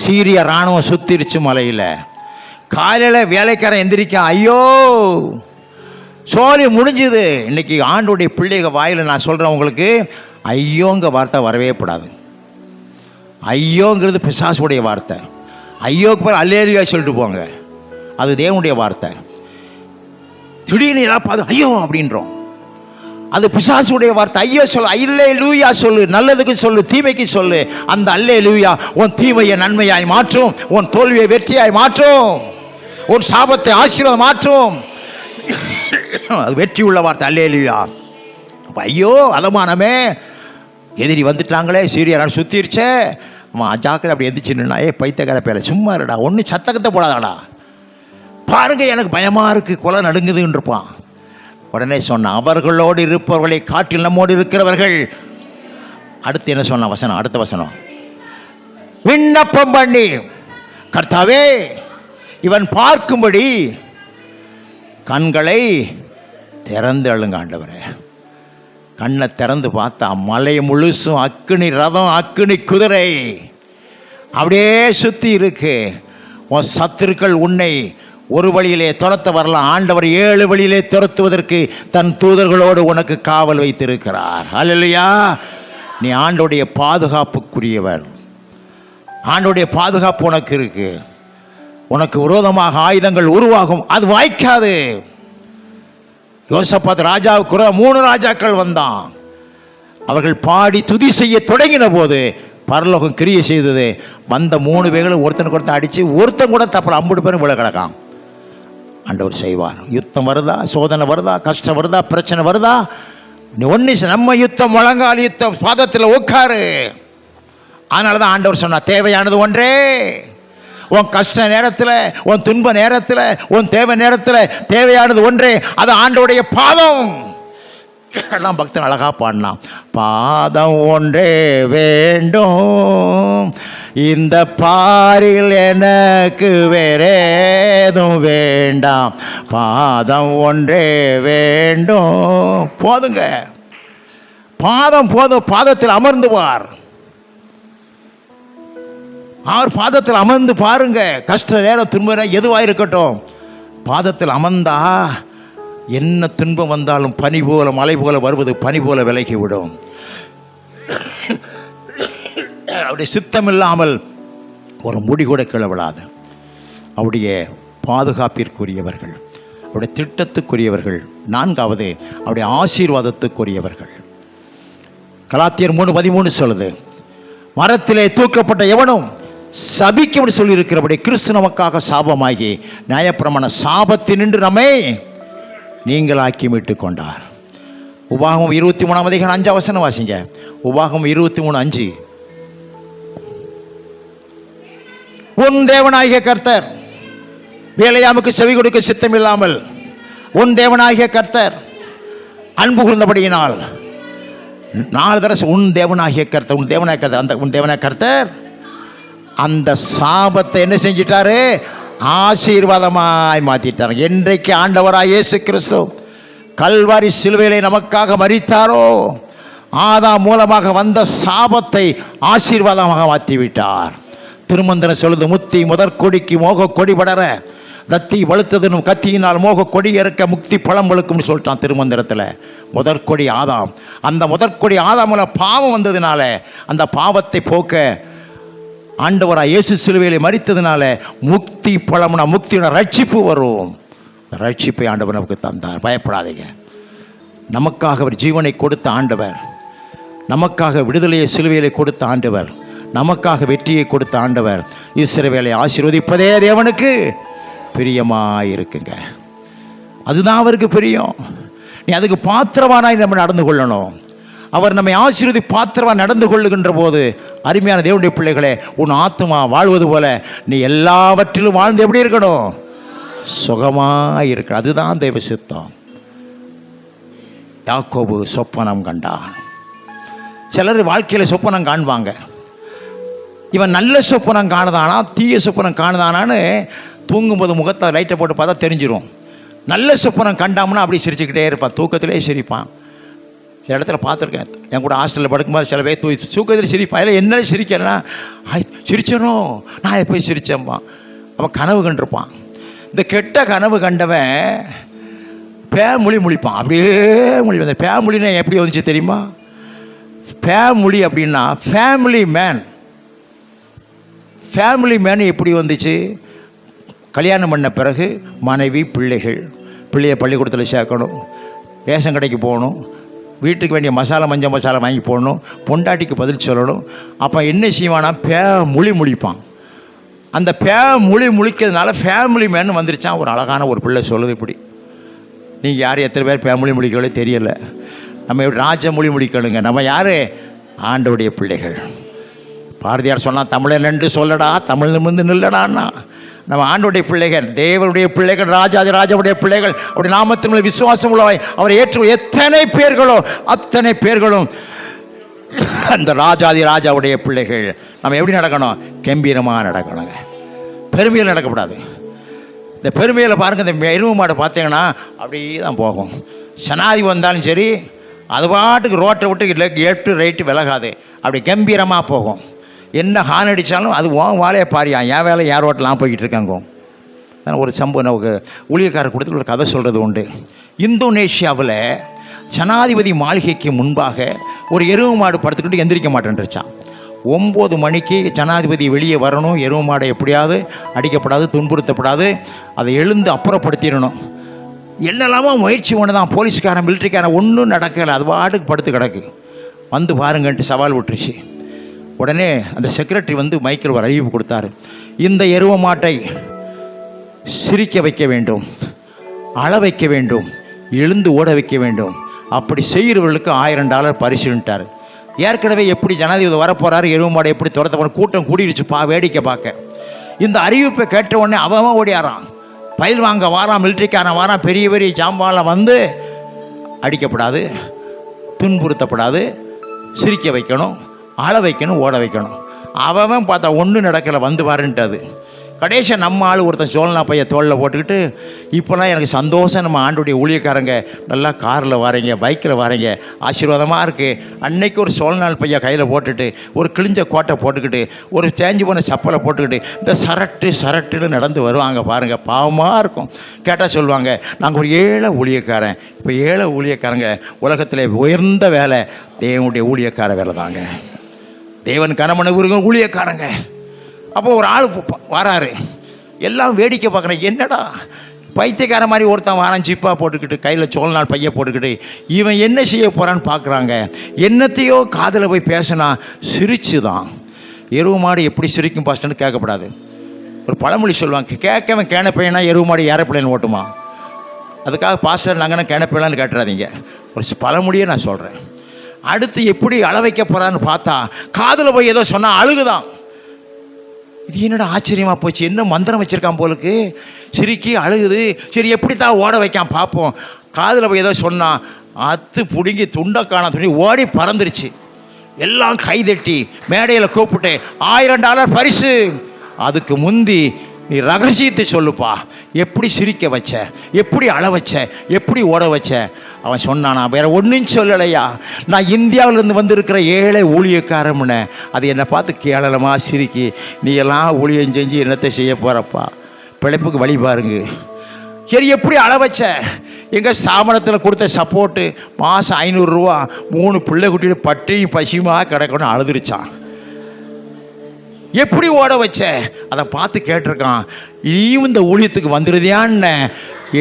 Speaker 1: சீரிய இராணுவம் சுத்திருச்சு மலையில். காலையில் வேலைக்காரன் எந்திரிக்க, ஐயோ சோழி முடிஞ்சுது. இன்னைக்கு ஆண்டுடைய பிள்ளைகள் வாயில் நான் சொல்கிறேன் உங்களுக்கு, ஐயோங்க வார்த்தை வரவே கூடாது. ஐயோங்கிறது பிசாசுடைய வார்த்தை. ஐயோக்கு பேர் அல்லேலியா சொல்லிட்டு போங்க, அது தேவனுடைய வார்த்தை. திடீர்னு எல்லாம் பார்த்து ஐயோ அப்படின்றோம், அது பிசாசுடைய வார்த்தை. ஐயோ சொல்லு, அல்லேலூயா சொல்லு, நல்லதுக்கு சொல்லு, தீமைக்கு சொல்லு. அந்த அல்லேலூயா உன் தீமையை நன்மையாய் மாற்றும், உன் தோல்வியை வெற்றியாய் மாற்றும், உன் சாபத்தை ஆசீர்வாதம் மாற்றும். அது வெற்றி உள்ள வார்த்தை அல்லேலூயா. ஐயோ அதமானமே, எதிரி வந்துட்டாங்களே, சீரியா சுத்திருச்சே, ஜாக்கிர அப்படி எந்திரிச்சுன்னா, பைத்தியக்கார பேர சும்மா இருடா, ஒன்று சத்தக்கத்தை போடாதாடா, பாருங்க எனக்கு பயமா இருக்கு, கொலை நடுங்குதுன்னு இருப்பான். உடனே சொன்னான், அவர்களோடு இருப்பவர்களை காட்டில் நம்மோடு இருக்கிறவர்கள். அடுத்து என்ன சொன்ன வசனம்? அடுத்த வசனம், விண்ணப்பம் பண்ணி கர்த்தாவே இவன் பார்க்கும்படி கண்களை திறந்து அழுங்க. ஆண்டவரே, கண்ணை திறந்து பார்த்தா மலை முழுசும் அக்கினி ரதம், அக்கினி குதிரை அப்படியே சுற்றி இருக்கு. உன் சத்துருக்கள் உன்னை ஒரு வழியிலே துரத்த வரலாம், ஆண்டவர் 7 வழியிலே துரத்துவதற்கு தன் தூதர்களோடு உனக்கு காவல் வைத்திருக்கிறார். அல்லேலூயா. நீ ஆண்டோடைய பாதுகாப்புக்குரியவர். ஆண்டோடைய பாதுகாப்பு உனக்கு இருக்கு. உனக்கு விரோதமாக ஆயுதங்கள் உருவாகும், அது வாய்க்காது. யோசபாத் ராஜாவுக்கு 3 ராஜாக்கள் வந்தான். அவர்கள் பாடி துதி செய்ய தொடங்கின போது பரலோகம் கிரியை செய்தது. வந்த 3 பேர்களும் ஒருத்தனுக்கு ஒருத்தன் அடித்து, ஒருத்தன் கூட தப்பல, 50 பேரும் விழ கிடக்கான். ஆண்டவர் செய்வார். யுத்தம் வருதா, சோதனை வருதா, கஷ்டம் வருதா, பிரச்சனை வருதா, நீ ஒன்று நம்ம யுத்தம் முழங்கால் யுத்தம், பாதத்தில் உட்காரு. அதனால தான் ஆண்டவர் சொன்னார், தேவையானது ஒன்றே. உன் கஷ்ட நேரத்தில், உன் துன்ப நேரத்தில், உன் தேவை நேரத்தில் தேவையானது ஒன்றே, அது ஆண்டோடைய பாதம். எல்லாம் பக்தன் அழகா பாடினான், பாதம் ஒன்றே வேண்டும், இந்த பாரில் எனக்கு வேறேதும் வேண்டாம், பாதம் ஒன்றே வேண்டும். போதுங்க, பாதம் போதும். பாதத்தில் அமர்ந்துவார். அவர் பாதத்தில் அமர்ந்து பாருங்க. கஷ்ட நேரம், துன்ப நேரம் எதுவாக இருக்கட்டும், பாதத்தில் அமர்ந்தா என்ன துன்பம் வந்தாலும் பனி போல, மலை போல வருவது பனி போல விலகிவிடும். அவருடைய சித்தம் இல்லாமல் ஒரு முடி கூட கிளவிடாது. அவருடைய பாதுகாப்பிற்குரியவர்கள், அவருடைய திட்டத்துக்குரியவர்கள். 4வது அவருடைய ஆசீர்வாதத்துக்குரியவர்கள். கலாத்தியர் 3:13 சொல்லுது, மரத்திலே தூக்கப்பட்ட எவனும் சபிக்க சொல்லியிருக்கிறபடி கிறிஸ்து நமக்காக சாபமாகி நியாயப்பிரமாண சாபத்தினின்று நம்மை நீங்களாக்கி மீட்டு கொண்டார். உபாகமம் 23ஆம் அதிகாரம் 5ஆம் வசனம் வாசிங்க. உபாகமம் 23:5. உன் தேவனாகிய கர்த்தர் வேலையாமுக்கு செவி கொடுக்க சித்தமில்லாமல் உன் தேவனாகிய கர்த்தர் அன்பு கூர்ந்தபடியினால் 4 தடவை உன் தேவனாகிய கர்த்தர், உன் தேவனாகிய கர்த்தர், அந்த உன் தேவனாகிய கர்த்தர் அந்த சாபத்தை என்ன செஞ்சிட்டாரு? ஆசீர்வாதமாய் மாற்றிட்டார். என்றைக்கு ஆண்டவராய் இயேசு கிறிஸ்து கல்வாரி சிலுவையிலே நமக்காக மரித்தாரோ, ஆதாம் மூலமாக வந்த சாபத்தை ஆசீர்வாதமாக மாற்றிவிட்டார். திருமந்திரம் சொல்லுது, முத்தி முதற்கொடிக்கு மோக கொடி படர, தத்தி வலுத்ததுன்னு கத்தியினால் மோக கொடி இறக்க முக்தி பழம் வழுக்கும்னு சொல்லிட்டான் திருமந்திரத்தில். முதற்கொடி ஆதாம். அந்த முதற்கொடி ஆதாமுல பாவம் வந்ததுனால அந்த பாவத்தை போக்க ஆண்டவராய் இயேசு சிலுவையிலே மரித்ததுனால முக்தி பழம்னா முக்தியோட ரட்சிப்பு வரும். ரட்சிப்பை ஆண்டவர் நமக்கு தந்தார். பயப்படாதீங்க. நமக்காக அவர் ஜீவனை கொடுத்த ஆண்டவர், நமக்காக விடுதலையை சிலுவையிலே கொடுத்த ஆண்டவர், நமக்காக வெற்றியை கொடுத்த ஆண்டவர். இஸ்ரவேலை ஆசீர்வதிப்பதே தேவனுக்கு பிரியமாயிருக்குங்க. அதுதான் அவருக்கு பிரியம். நீ அதுக்கு பாத்திரவானாய் நம்ம நடந்து கொள்ளணும். அவர் நம்மை ஆசீர்வதி பாத்திரவா நடந்து கொள்ளுகின்ற போது, அருமையான தேவனுடைய பிள்ளைகளே, உன் ஆத்துமா வாழ்வது போல நீ எல்லாவற்றிலும் வாழ்ந்து எப்படி இருக்கணும்? சுகமாக இருக்க. அதுதான் தெய்வ சித்தம். யாக்கோபு சொப்பனம் கண்டான். சிலர் வாழ்க்கையில் சொப்பனம் காண்பாங்க. இவன் நல்ல சொப்பனம் காணுதானா தீய சொப்பனம் காணுதானான்னு தூங்கும்போது முகத்தை லைட்டை போட்டு பார்த்தா தெரிஞ்சிடும். நல்ல சொப்பனம் கண்டாம்னா அப்படி சிரிச்சுக்கிட்டே இருப்பான், தூக்கத்திலே சிரிப்பான். சில இடத்துல பார்த்துருக்கேன், என் கூட ஹாஸ்டலில் படுக்கும்போது சில பேர் தூக்கத்தில் சிரிப்பான். இல்லை என்ன சிரிக்கலைன்னா சிரிச்சனோ நான் எப்போ சிரித்தேன்பான். அவன் கனவு கண்டிருப்பான். இந்த கெட்ட கனவு கண்டவன் பேமொழி முழிப்பான். அப்படியே மொழி வந்த பேமொழின்னா எப்படி வந்துச்சு தெரியுமா? பேமொழி அப்படின்னா ஃபேமிலி மேன். ஃபேமிலி மேன் எப்படி வந்துச்சு? கல்யாணம் பண்ண பிறகு மனைவி பிள்ளையை பள்ளிக்கூடத்தில் சேர்க்கணும், ரேஷன் கடைக்கு போகணும், வீட்டுக்கு வேண்டிய மஞ்சள் மசாலா வாங்கி போடணும், பொண்டாட்டிக்கு பதில் சொல்லணும். அப்போ என்ன செய்வானா? மொழி முழிப்பான். அந்த மொழி முழிக்கிறதுனால ஃபேமிலி மேன் வந்துருச்சான். ஒரு அழகான ஒரு பிள்ளை சொல்லுது இப்படி. நீங்கள் யார் எத்தனை பேர் மொழி முடிக்கவே தெரியலை. நம்ம ராஜ மொழி முடிக்கணுங்க. நம்ம யார்? ஆண்டவருடைய பிள்ளைகள். பாரதியார் சொன்னால் தமிழன் என்று சொல்லடா, தமிழ் நிமிர்ந்து நில்லடான்னா. நம்ம ஆண்டவருடைய பிள்ளைகள், தேவனுடைய பிள்ளைகள், ராஜாவுடைய பிள்ளைகள், அவருடைய நாமத்தின் விசுவாசம் உள்ளவை அவரை ஏற்று எத்தனை பேர்களோ அத்தனை பேர்களும் அந்த ராஜாவுடைய பிள்ளைகள். நம்ம எப்படி நடக்கணும்? கம்பீரமாக நடக்கணுங்க. பெருமையில் நடக்கக்கூடாது. இந்த பெருமையில் பாருங்கள், இந்த எருமை மாடு பார்த்தீங்கன்னா அப்படியே தான் போகும். சனாதி வந்தாலும் சரி, அது பாட்டுக்கு ரோட்டை விட்டு லெஃப்ட் ரைட்டு விலகாது, அப்படி கம்பீரமாக போகும். என்ன ஹார்ன் அடித்தாலும் அது வாழையை பாரியா, என் வேலை யார் ரோட்டெலாம் போய்கிட்டு இருக்காங்க. ஒரு சம்பவம் நமக்கு ஊழியக்காரர் கொடுத்து ஒரு கதை சொல்கிறது உண்டு. இந்தோனேஷியாவில் ஜனாதிபதி மாளிகைக்கு முன்பாக ஒரு எருவு மாடு படுத்துக்கிட்டு எந்திரிக்க மாட்டேன்ருச்சான். 9 மணிக்கு ஜனாதிபதி வெளியே வரணும். எருவு மாடை எப்படியாவது அடிக்கப்படாது, துன்புறுத்தப்படாது, அதை எழுந்து அப்புறப்படுத்திடணும். என்னெல்லாமோ முயற்சி ஒன்று தான். போலீஸ்காரன் மிலிட்ரிக்காரன் ஒன்றும் நடக்கலை, அது பாட்டுக்கு படுத்து கிடக்கு. வந்து பாருங்கன்ட்டு சவால் விட்டுருச்சு. உடனே அந்த செக்ரட்டரி வந்து மைக்கில் ஒரு அறிவிப்பு கொடுத்தாரு. இந்த எருவ மாட்டை சிரிக்க வைக்க வேண்டும், அழ வைக்க வேண்டும், எழுந்து ஓட வைக்க வேண்டும். அப்படி செய்கிறவர்களுக்கு $1000 பரிசுன்ட்டார். ஏற்கனவே எப்படி ஜனாதிபதி வரப்போகிறாரு, எருவ மாடை எப்படி துரத்த போகிற கூட்டம் கூடிருச்சு வேடிக்கை பார்க்க. இந்த அறிவிப்பை கேட்ட உடனே அவன் ஓடியாரான். பயில் வாங்க வாரான், மிலிட்ரிக்காரன் வாரான், பெரிய பெரிய ஜாம்பாலாம் வந்து அடிக்கப்படாது, துன்புறுத்தப்படாது, சிரிக்க வைக்கணும், அழ வைக்கணும், ஓட வைக்கணும். அவன் பார்த்தா ஒன்றும் நடக்கலை, வந்து பாருன்ட்டு. கடைசியாக நம்ம ஆள் ஒருத்தன் சோழனா பையன் தோளில் போட்டுக்கிட்டு, இப்போலாம் எனக்கு சந்தோஷம், நம்ம ஆண்டுடைய ஊழியக்காரங்க நல்லா காரில் வரீங்க, பைக்கில் வரீங்க, ஆசீர்வாதமாக இருக்குது. அன்னைக்கு ஒரு சோழநாள் பையன் கையில் போட்டுட்டு, ஒரு கிழிஞ்ச கோட்டை போட்டுக்கிட்டு, ஒரு தேஞ்சு போன சப்பலை போட்டுக்கிட்டு இந்த சரட்டுன்னு நடந்து வருவாங்க பாருங்கள். பாவமாக இருக்கும். கேட்டால் சொல்லுவாங்க, நாங்கள் ஒரு ஏழை ஊழியக்காரன். இப்போ ஏழை ஊழியக்காரங்க உலகத்தில் உயர்ந்த வேலை தேவனுடைய ஊழியக்கார வேலை தாங்க. தேவன் கனமனவருங்க ஊழியக்காரங்க. அப்போ ஒரு ஆள் வராரு, எல்லாம் வேடிக்கை பார்க்குறேன். என்னடா பைத்தியக்கார மாதிரி ஒருத்தன் வாரான், ஜிப்பாக போட்டுக்கிட்டு, கையில் சோழநாள் பைய போட்டுக்கிட்டு, இவன் என்ன செய்ய போகிறான்னு பார்க்குறாங்க. என்னத்தையோ காதில் போய் பேசினா சிரிச்சு தான். எருவு மாடு எப்படி சிரிக்கும் பாஸ்டர்னு கேட்கப்படாது. ஒரு பழமொழி சொல்லுவாங்க, கேட்கவன் கேன பையனா எருவு மாடு ஏரோப்ளேன் ஓட்டுமா? அதுக்காக பாஸ்டர் நாங்கன்னா கிணப்பிலான்னு கேட்டுறாதீங்க, ஒரு பழமொழியை நான் சொல்கிறேன். அடுத்து எப்படி அள வைக்க போகிறான்னு பார்த்தா காதில் போய் ஏதோ சொன்னால் அழுகுதான். இது என்னடா ஆச்சரியமாக போச்சு, என்ன மந்திரம் வச்சுருக்கான் போலுக்கு, சிரிக்கி அழுகுது. சரி எப்படி தான் ஓட வைக்கான் பார்ப்போம். காதில் போய் ஏதோ சொன்னான், அத்து பிடுங்கி துண்டக்கான துணி ஓடி பறந்துருச்சு. எல்லாம் கைதட்டி மேடையில் கூப்பிட்டு $1000 பரிசு. அதுக்கு முந்தி நீ ரகசியத்தை சொல்லுப்பா, எப்படி சிரிக்க வச்ச, எப்படி அழ வச்ச, எப்படி ஓட வச்ச. அவன் சொன்னானா, வேற ஒன்றும் சொல்லலையா, நான் இந்தியாவிலேருந்து வந்திருக்கிற ஏழை ஊழியக்காரம்னு. அது என்னை பார்த்து கேளலமாக சிரிக்கி, நீ எல்லாம் ஊழியம் செஞ்சு என்னத்தை செய்ய போகிறப்பா, பிழைப்புக்கு வழி பாருங்க. சரி எப்படி அழ வச்ச, எங்கள் ஸ்தாபனத்தில் கொடுத்த சப்போர்ட்டு மாதம் $500, 3 பிள்ளை குட்டிட்டு பட்டியும் பசியுமாக கிடக்கணும்னு அழுதுருச்சான். எப்படி ஓட வச்ச, அதை பார்த்து கேட்டிருக்கான். நீயும் இந்த ஊழியத்துக்கு வந்துடுதியான்னு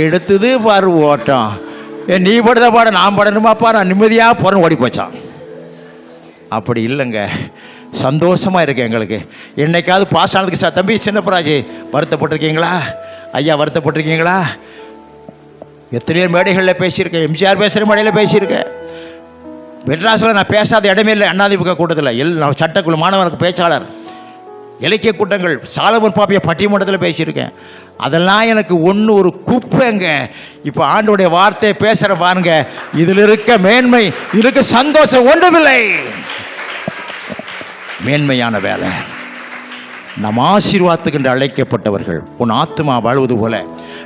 Speaker 1: எடுத்தது பாரு ஓட்டம். நீ படுத பாட நான் படணுமாப்பா, நான் நிம்மதியாக போகிறேன்னு ஓடி போச்சான். அப்படி இல்லைங்க, சந்தோஷமாக இருக்கு எங்களுக்கு. என்னைக்காவது பாஸ் ஆனதுக்கு தம்பி சின்னப்பராஜ் வருத்தப்பட்டிருக்கீங்களா ஐயா, வருத்தப்பட்டிருக்கீங்களா? எத்தனையோ மேடைகளில் பேசியிருக்கேன், எம்ஜிஆர் பேசுகிற மேடையில் பேசியிருக்கேன். மெட்ராஸில் நான் பேசாத இடமே இல்லை. அண்ணாதிமுக கூட்டத்தில் நான் சட்டக்குழு மாணவருக்கு பேச்சாளர், இலக்கிய கூட்டங்கள், சாலமன் பாப்பிய பட்டிமன்றத்தில் பேசியிருக்கேன். அதெல்லாம் எனக்கு ஒரு குப்பைங்க. இப்போ ஆண்டோடைய வார்த்தையை பேசுகிற பாருங்க, இதில் இருக்க மேன்மை, இருக்க சந்தோஷம் ஒன்றுமில்லை. மேன்மையான வேலை. நம் ஆசீர்வாதத்துக்கு என்று அழைக்கப்பட்டவர்கள். உன் ஆத்மா வாழ்வது போல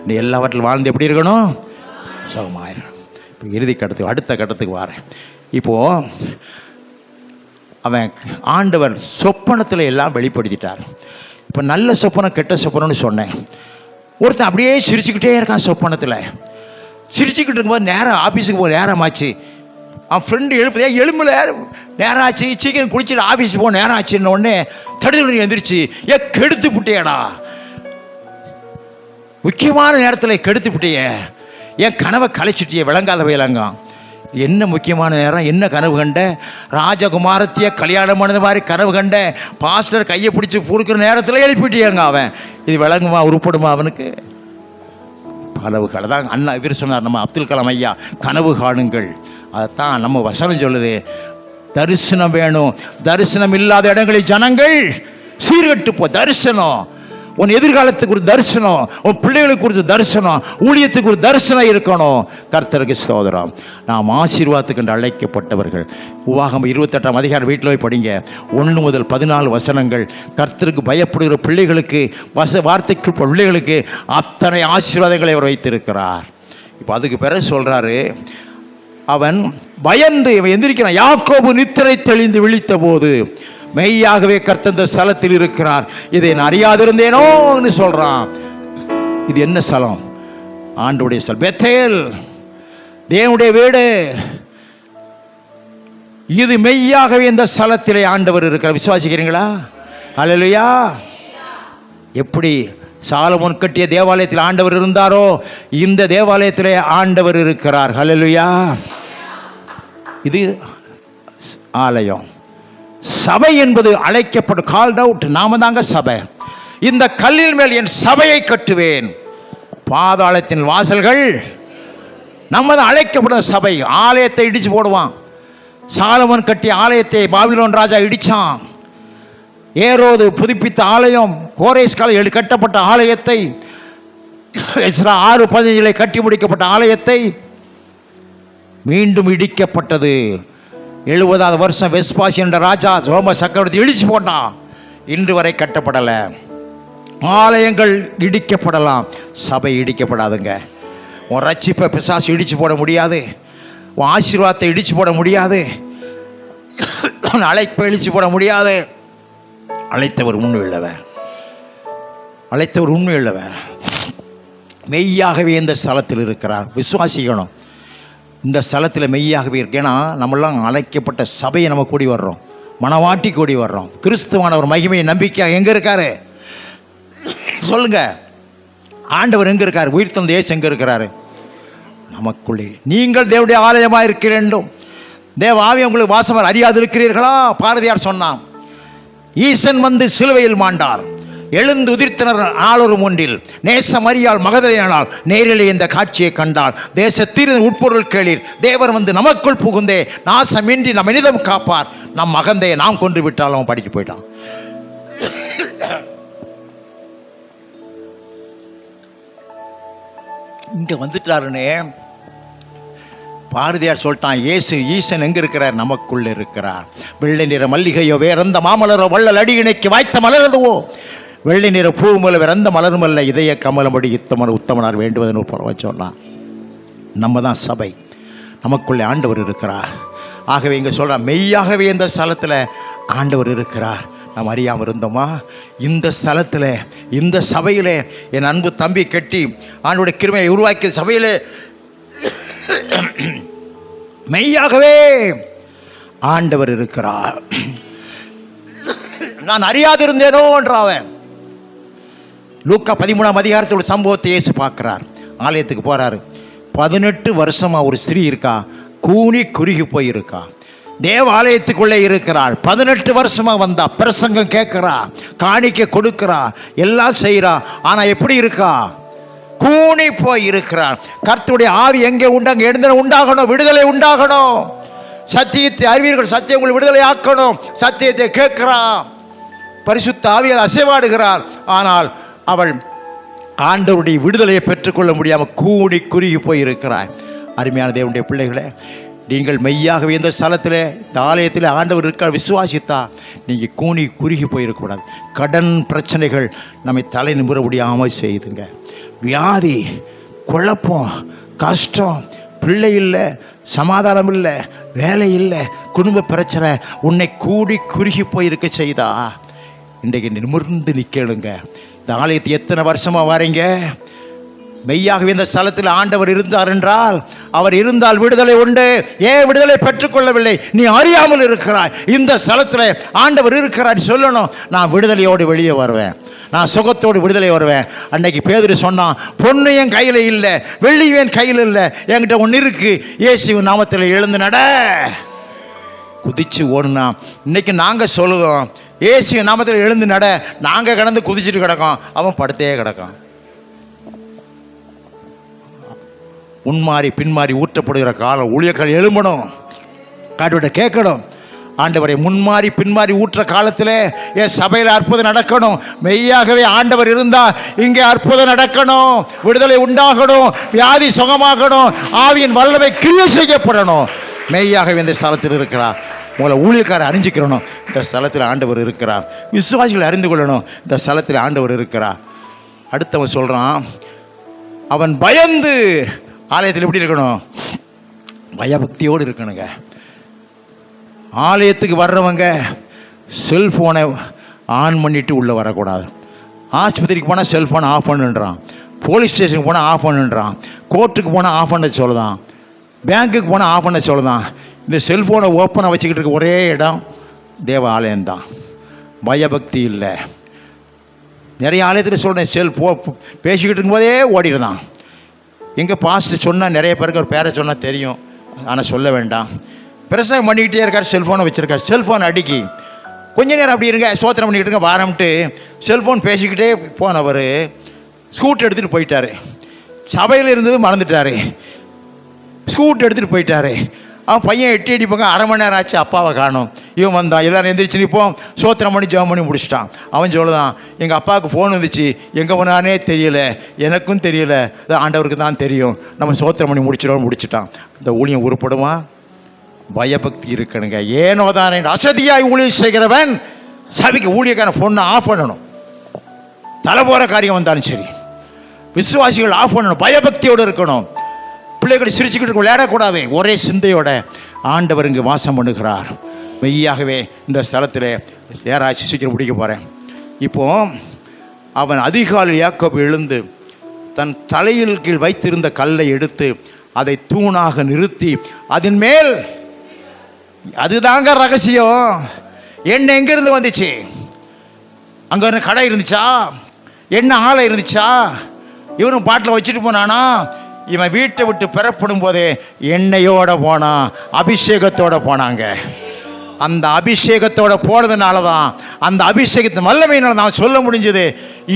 Speaker 1: நீ எல்லாவற்றிலும் வாழ்ந்து எப்படி இருக்கணும், சுகமாயிரும். இப்போ இறுதி கட்டத்துக்கு அடுத்த கட்டத்துக்கு வரேன். இப்போது அவன் ஆண்டவர் சொப்பனத்தில் எல்லாம் வெளிப்படுத்திட்டார். இப்போ நல்ல சொப்பனம் கெட்ட சொப்பனம்னு சொன்னேன். ஒருத்தன் அப்படியே சிரிச்சுக்கிட்டே இருக்கான் சொப்பனத்தில். சிரிச்சுக்கிட்டு இருக்கும்போது நேரம் ஆஃபீஸுக்கு போக நேரமாச்சு. அவன் ஃப்ரெண்டு எழுப்புதே, எலும்புல நேரம் ஆச்சு, சீக்கிரம் குளிச்சுட்டு ஆஃபீஸுக்கு போக நேரம் ஆச்சுன்ன உடனே தடுத்து எழுந்திரிச்சு, கெடுத்து விட்டியடா, முக்கியமான நேரத்தில் கெடுத்து விட்டிய, என் கனவை கலைச்சிட்டிய, விளங்காத வயலங்கம். என்ன முக்கியமான நேரம், என்ன கனவு கண்ட? ராஜகுமாரத்திய கல்யாணம் பண்ணது மாதிரி கனவு கண்ட. பாஸ்டர் கையை பிடிச்சி கொடுக்குற நேரத்தில் எழுப்பிட்டியாங்க. அவன் இது விளங்குமா, உருப்படுமா அவனுக்கு? கனவுகள் தான் அண்ணா இவர் சொன்னார், நம்ம அப்துல் கலாம் ஐயா, கனவு காணுங்கள். அதைத்தான் நம்ம வசனம் சொல்லுது. தரிசனம் வேணும். தரிசனம் இல்லாத இடங்களில் ஜனங்கள் சீர்கட்டு போ. தரிசனம், உன் எதிர்காலத்துக்கு ஒரு தரிசனம், உன் பிள்ளைகளுக்கு ஒரு தரிசனம், ஊழியத்துக்கு ஒரு தரிசனம் இருக்கணும். கர்த்தருக்கு ஸ்தோத்திரம். நாம் ஆசீர்வாதத்துக்கு என்று அழைக்கப்பட்டவர்கள். உபாகமம் 28ஆம் அதிகாரம் வீட்டில் போய் படிங்க. 1 முதல் 14 வசனங்கள். கர்த்தருக்கு பயப்படுகிற பிள்ளைகளுக்கு, வார்த்தைக்கு பிள்ளைகளுக்கு அத்தனை ஆசீர்வாதங்களை அவர் வைத்திருக்கிறார். இப்போ அதுக்கு பிறகு சொல்றாரு, அவன் பயந்து இவன் எந்திரிக்கிறான். யாக்கோபு நித்திரை தெளிந்து விழித்த போது மெய்யாகவே கர்த்தர் இந்த ஸ்தலத்தில் இருக்கிறார், இதை நான் அறியாதிருந்தேனோன்னு சொல்றான். இது என்ன ஸ்தலம்? ஆண்டவருடைய ஸ்தலம், பெத்தேல், தேவனுடைய வீடு. இது மெய்யாகவே இந்த ஸ்தலத்திலே ஆண்டவர் இருக்கிறார். விசுவாசிக்கிறீங்களா? அல்லேலூயா. எப்படி சாலமோன் கட்டிய தேவாலயத்தில் ஆண்டவர் இருந்தாரோ, இந்த தேவாலயத்திலே ஆண்டவர் இருக்கிறார். அல்லேலூயா. இது ஆலயம். சபை என்பது அழைக்கப்படும், கால்ட் அவுட். நாம தாங்க சபை. இந்த கல்லின் மேல் என் சபையை கட்டுவேன், பாதாளத்தின் வாசல்கள். நம்ம தான் அழைக்கப்படும் சபை. ஆலயத்தை இடிச்சு போடுவான். சாலமோன் கட்டிய ஆலயத்தை பாபிலோன் ராஜா இடிச்சான். ஏரோது புதுப்பித்த ஆலயம், கோரேஸ் கால கட்டப்பட்ட ஆலயத்தை, எஸ்ரா 6:15 கட்டி முடிக்கப்பட்ட ஆலயத்தை மீண்டும் இடிக்கப்பட்டது. 70வது வருஷம் வெஸ்பாசி என்ற ராஜா ரோம சக்கரவர்த்தி இடிச்சு போட்டான். இன்று வரை கட்டப்படலை. ஆலயங்கள் இடிக்கப்படலாம், சபை இடிக்கப்படாதுங்க. உன் ரட்சிப்பை பிசாசு இடிச்சு போட முடியாது. உன் ஆசீர்வாதத்தை இடிச்சு போட முடியாது. உன் அழைப்பை இடிச்சு போட முடியாது. அழைத்தவர் உண்மை உள்ளவர். அழைத்தவர் உண்மை உள்ளவர். மெய்யாகவே இந்த ஸ்தலத்தில் இருக்கிறார். விசுவாசிக்கணும். இந்த ஸ்தலத்தில் மெய்யாகவே இருக்கு. ஏன்னா நம்மளாம் அழைக்கப்பட்ட சபையை நம்ம கூடி வர்றோம், மனவாட்டி கூடி வர்றோம். கிறிஸ்துவானவர் மகிமையை நம்பிக்கை எங்கே இருக்காரு சொல்லுங்க? ஆண்டவர் எங்கே இருக்காரு? உயிர்த்தெழுந்த இயேசு எங்கே இருக்கிறாரு? நமக்குள்ளே. நீங்கள் தேவனுடைய ஆலயமாக இருக்க வேண்டும். தேவ ஆவி உங்களுக்கு வாசமாக அறியாது இருக்கிறீர்களா? பாரதியார் சொன்னான், ஈசன் வந்து சிலுவையில் மாண்டார், எழுந்து உதிர்த்தனர் ஆளொரு ஒன்றில் நேசமறியால் மகதலேனாள் நேரிலே இந்த காட்சியை கண்டால் தேசத்தின் உட்பொருள் கேளீர் தேவர் வந்து நமக்குள் புகுந்தே நாசமின்றி நம் மனிதம் காப்பார் நம் மகந்தையை நாம் கொன்று விட்டாலும் அவன் படிக்க போயிட்டான். இங்க வந்துட்டாருன்னே பாரதியார் சொல்லிட்டான், ஈசன் எங்க இருக்கிறார்? நமக்குள்ள இருக்கிறார். வெள்ளை நிற மல்லிகையோ வேறெந்த மாமலரோ வள்ளல் அடியினைக்கு வாய்த்த மலரதுவோ வெள்ளை நிற பூமல வேறெந்த மலரும் அல்ல இதய கமலமடி உத்தமனார் வேண்டுவதுன்னு பரவ சொன்னான். நம்ம தான் சபை, நமக்குள்ளே ஆண்டவர் இருக்கிறார். ஆகவே இங்கே சொல்கிறான், மெய்யாகவே இந்த ஸ்தலத்தில் ஆண்டவர் இருக்கிறார். நாம் அறியாமல் இருந்தோமா? இந்த ஸ்தலத்தில் இந்த சபையில் என் அன்பு தம்பி கட்டி ஆண்டோடைய கிருமையை உருவாக்கிய சபையில் மெய்யாகவே ஆண்டவர் இருக்கிறார். நான் அறியாதிருந்தேனோ என்றாவன். லூக்கா 13ஆம் அதிகாரத்தில் ஒரு சம்பவத்தை இயேசு பார்க்கிறார். ஆலயத்துக்கு போறாரு. 18 வருஷமா ஒரு ஸ்திரீ இருக்கா, கூனி குறுகி போயிருக்கா. தேவாலயத்துக்குள்ளே இருக்கிறாள். 18 வருஷமா வந்தா, பிரசங்கம் கேட்கிறா, காணிக்க கொடுக்கிறா, எல்லாம் செய்யறா. ஆனா எப்படி இருக்கா? கூனி போய் இருக்கிறார். கர்த்தருடைய ஆவி எங்கே உண்டாங்க? எழுந்தன உண்டாகணும், விடுதலை உண்டாகணும். சத்தியத்தை அறிவீர்கள், சத்தியம் உங்களை விடுதலை ஆக்கணும். சத்தியத்தை கேட்கிறான், பரிசுத்த ஆவியால் அசைவாடுகிறார். ஆனால் அவள் ஆண்டவருடைய விடுதலையை பெற்றுக்கொள்ள முடியாமல் கூனி குறுகி போயிருக்கிறார். அருமையான தேவனுடைய பிள்ளைகளே, நீங்கள் மெய்யாகவே இந்த ஸ்தலத்தில் இந்த ஆலயத்தில் ஆண்டவர் இருக்க விசுவாசித்தா நீங்கள் கூனி குறுகி போயிருக்கக்கூடாது. கடன் பிரச்சனைகள் நம்மை தலை நிமிர முடியாமல் செய்துங்க. வியாதி, குழப்பம், கஷ்டம், பிள்ளை இல்லை, சமாதானம் இல்லை, வேலை இல்லை, குடும்ப பிரச்சனை உன்னை கூடி குறுகி போயிருக்க செய்தா இன்றைக்கு நிமிர்ந்து நிற்கணுங்க. இந்த ஆலயத்தை எத்தனை வருஷமாக வரீங்க? மெய்யாகவே இந்த ஸ்தலத்தில் ஆண்டவர் இருந்தார் என்றால், அவர் இருந்தால் விடுதலை உண்டு. ஏன் விடுதலை பெற்றுக்கொள்ளவில்லை? நீ அறியாமல் இருக்கிறாய். இந்த ஸ்தலத்தில் ஆண்டவர் இருக்கிறார் சொல்லணும். நான் விடுதலையோடு வெளியே வருவேன், நான் சுகத்தோடு விடுதலை வருவேன். அன்னைக்கு பேதுரு சொன்னான், பொண்ணு என் கையில் இல்லை, வெள்ளி என் கையில் இல்லை, என்கிட்ட ஒன்று இருக்கு, இயேசுவின் நாமத்தில் எழுந்து நட. குதிச்சு ஓடுனா. இன்னைக்கு நாங்கள் சொல்லுவோம், இயேசுவின் நாமத்தில் எழுந்து நட. நாங்கள் கடந்து குதிச்சுட்டு கிடக்கோம், அவன் படுத்தே கிடக்கான். முன்மாறி பின்மாறி ஊற்றப்படுகிற காலம். ஊழியர்கள் எழும்பணும், காட்டுவிட்ட கேட்கணும். ஆண்டவரை முன்மாறி பின்மாறி ஊற்ற காலத்தில் என் சபையில் அற்புதம் நடக்கணும். மெய்யாகவே ஆண்டவர் இருந்தால் இங்கே அற்புதம் நடக்கணும், விடுதலை உண்டாகணும், வியாதி சுகமாகணும், ஆவியின் வல்லமை கிரியை செய்யப்படணும். மெய்யாகவே இந்த ஸ்தலத்தில் இருக்கிறார். உங்களை ஊழியக்காரர் அறிஞ்சிக்கிறணும், இந்த ஸ்தலத்தில் ஆண்டவர் இருக்கிறார். விசுவாசிகள் அறிந்து கொள்ளணும், இந்த ஸ்தலத்தில் ஆண்டவர் இருக்கிறார். அடுத்தவன் சொல்கிறான், அவன் பயந்து ஆலயத்தில் எப்படி இருக்கணும்? பயபக்தியோடு இருக்கணுங்க. ஆலயத்துக்கு வர்றவங்க செல்ஃபோனை ஆன் பண்ணிவிட்டு உள்ளே வரக்கூடாது. ஆஸ்பத்திரிக்கு போனால் செல்ஃபோனை ஆஃப் பண்ணுன்றான், போலீஸ் ஸ்டேஷனுக்கு போனால் ஆஃப் பண்ணுன்றான், கோர்ட்டுக்கு போனால் ஆஃப் பண்ண சொல்லுதான், பேங்க்குக்கு போனால் ஆஃப் பண்ண சொல்லுதான். இந்த செல்ஃபோனை ஓப்பனாக வச்சுக்கிட்டு இருக்க ஒரே இடம் தேவ ஆலயம்தான். பயபக்தி இல்லை. நிறைய ஆலயத்தில் சொல்கிறேன், பேசிக்கிட்டு இருக்கும்போதே ஓடிடுதான். எங்கள் பாஸ்ட்டு சொன்னால் நிறைய பேருக்கு ஒரு பேரை சொன்னால் தெரியும், ஆனால் சொல்ல வேண்டாம். பிரசங்கம் பண்ணிக்கிட்டே இருக்கார், செல்ஃபோனை வச்சுருக்கார். செல்ஃபோன் அடிக்கி கொஞ்ச நேரம் அப்படி இருங்க, சோத்திரம் பண்ணிக்கிட்டு இருங்க வாரம்ட்டு செல்ஃபோன் பேசிக்கிட்டே போனவர் ஸ்கூட்டர் எடுத்துகிட்டு போயிட்டார். சபையில் இருந்தது மறந்துட்டார், ஸ்கூட்டர் எடுத்துகிட்டு போயிட்டார். அவன் பையன் எட்டி அடிப்பாங்க, அரை மணி நேரம் ஆச்சு, அப்பாவை காணும். இவன் வந்தான், எல்லோரும் எந்திரிச்சு நிற்போம், சோத்திரம் பண்ணி ஜெபம் பண்ணி முடிச்சிட்டான். அவன் சொல்லுதான், எங்கள் அப்பாவுக்கு ஃபோன் வந்துச்சு, எங்கே போனானே தெரியல, எனக்கும் தெரியல, ஆண்டவருக்கு தான் தெரியும், நம்ம சோத்திரம் பண்ணி முடிச்சிட்டான். இந்த ஊழியம் உருப்படுமா? பயபக்தி இருக்கணுங்க. ஏனோ தானே அசதியாய் ஊழியம் செய்கிறவன் சபைக்கு ஊழியக்காரன் ஃபோனை ஆஃப் பண்ணணும். தலை போகிற காரியம் வந்தாலும் சரி, விசுவாசிகள் ஆஃப் பண்ணணும், பயபக்தியோடு இருக்கணும். பிள்ளைகளை சிரிச்சுக்கிட்டு விளையாடக்கூடாது. ஒரே சிந்தையோட ஆண்டவர் இங்கு வாசம் பண்ணுகிறார். மெய்யாகவே இந்த ஸ்தலத்தில் யாராச்சு சீக்கிரம் பிடிக்க போகிறேன். இப்போ அவன் அதிகாலையில் யாக்கோபு எழுந்து தன் தலையில் கீழ் வைத்திருந்த கல்லை எடுத்து அதை தூணாக நிறுத்தி அதன் மேல், அதுதாங்க ரகசியம். எண்ணெய் எங்கேருந்து வந்துச்சு? அங்கே கடை இருந்துச்சா? எண்ணெய் ஆலை இருந்துச்சா? இவரும் பாட்டில் வச்சுட்டு போனானா? இவன் வீட்டை விட்டு பெறப்படும் போதே எண்ணெயோடு போனான், அபிஷேகத்தோடு போனாங்க. அந்த அபிஷேகத்தோட போனதுனால தான், அந்த அபிஷேகத்தின் வல்லமையினால நான் சொல்ல முடிஞ்சது,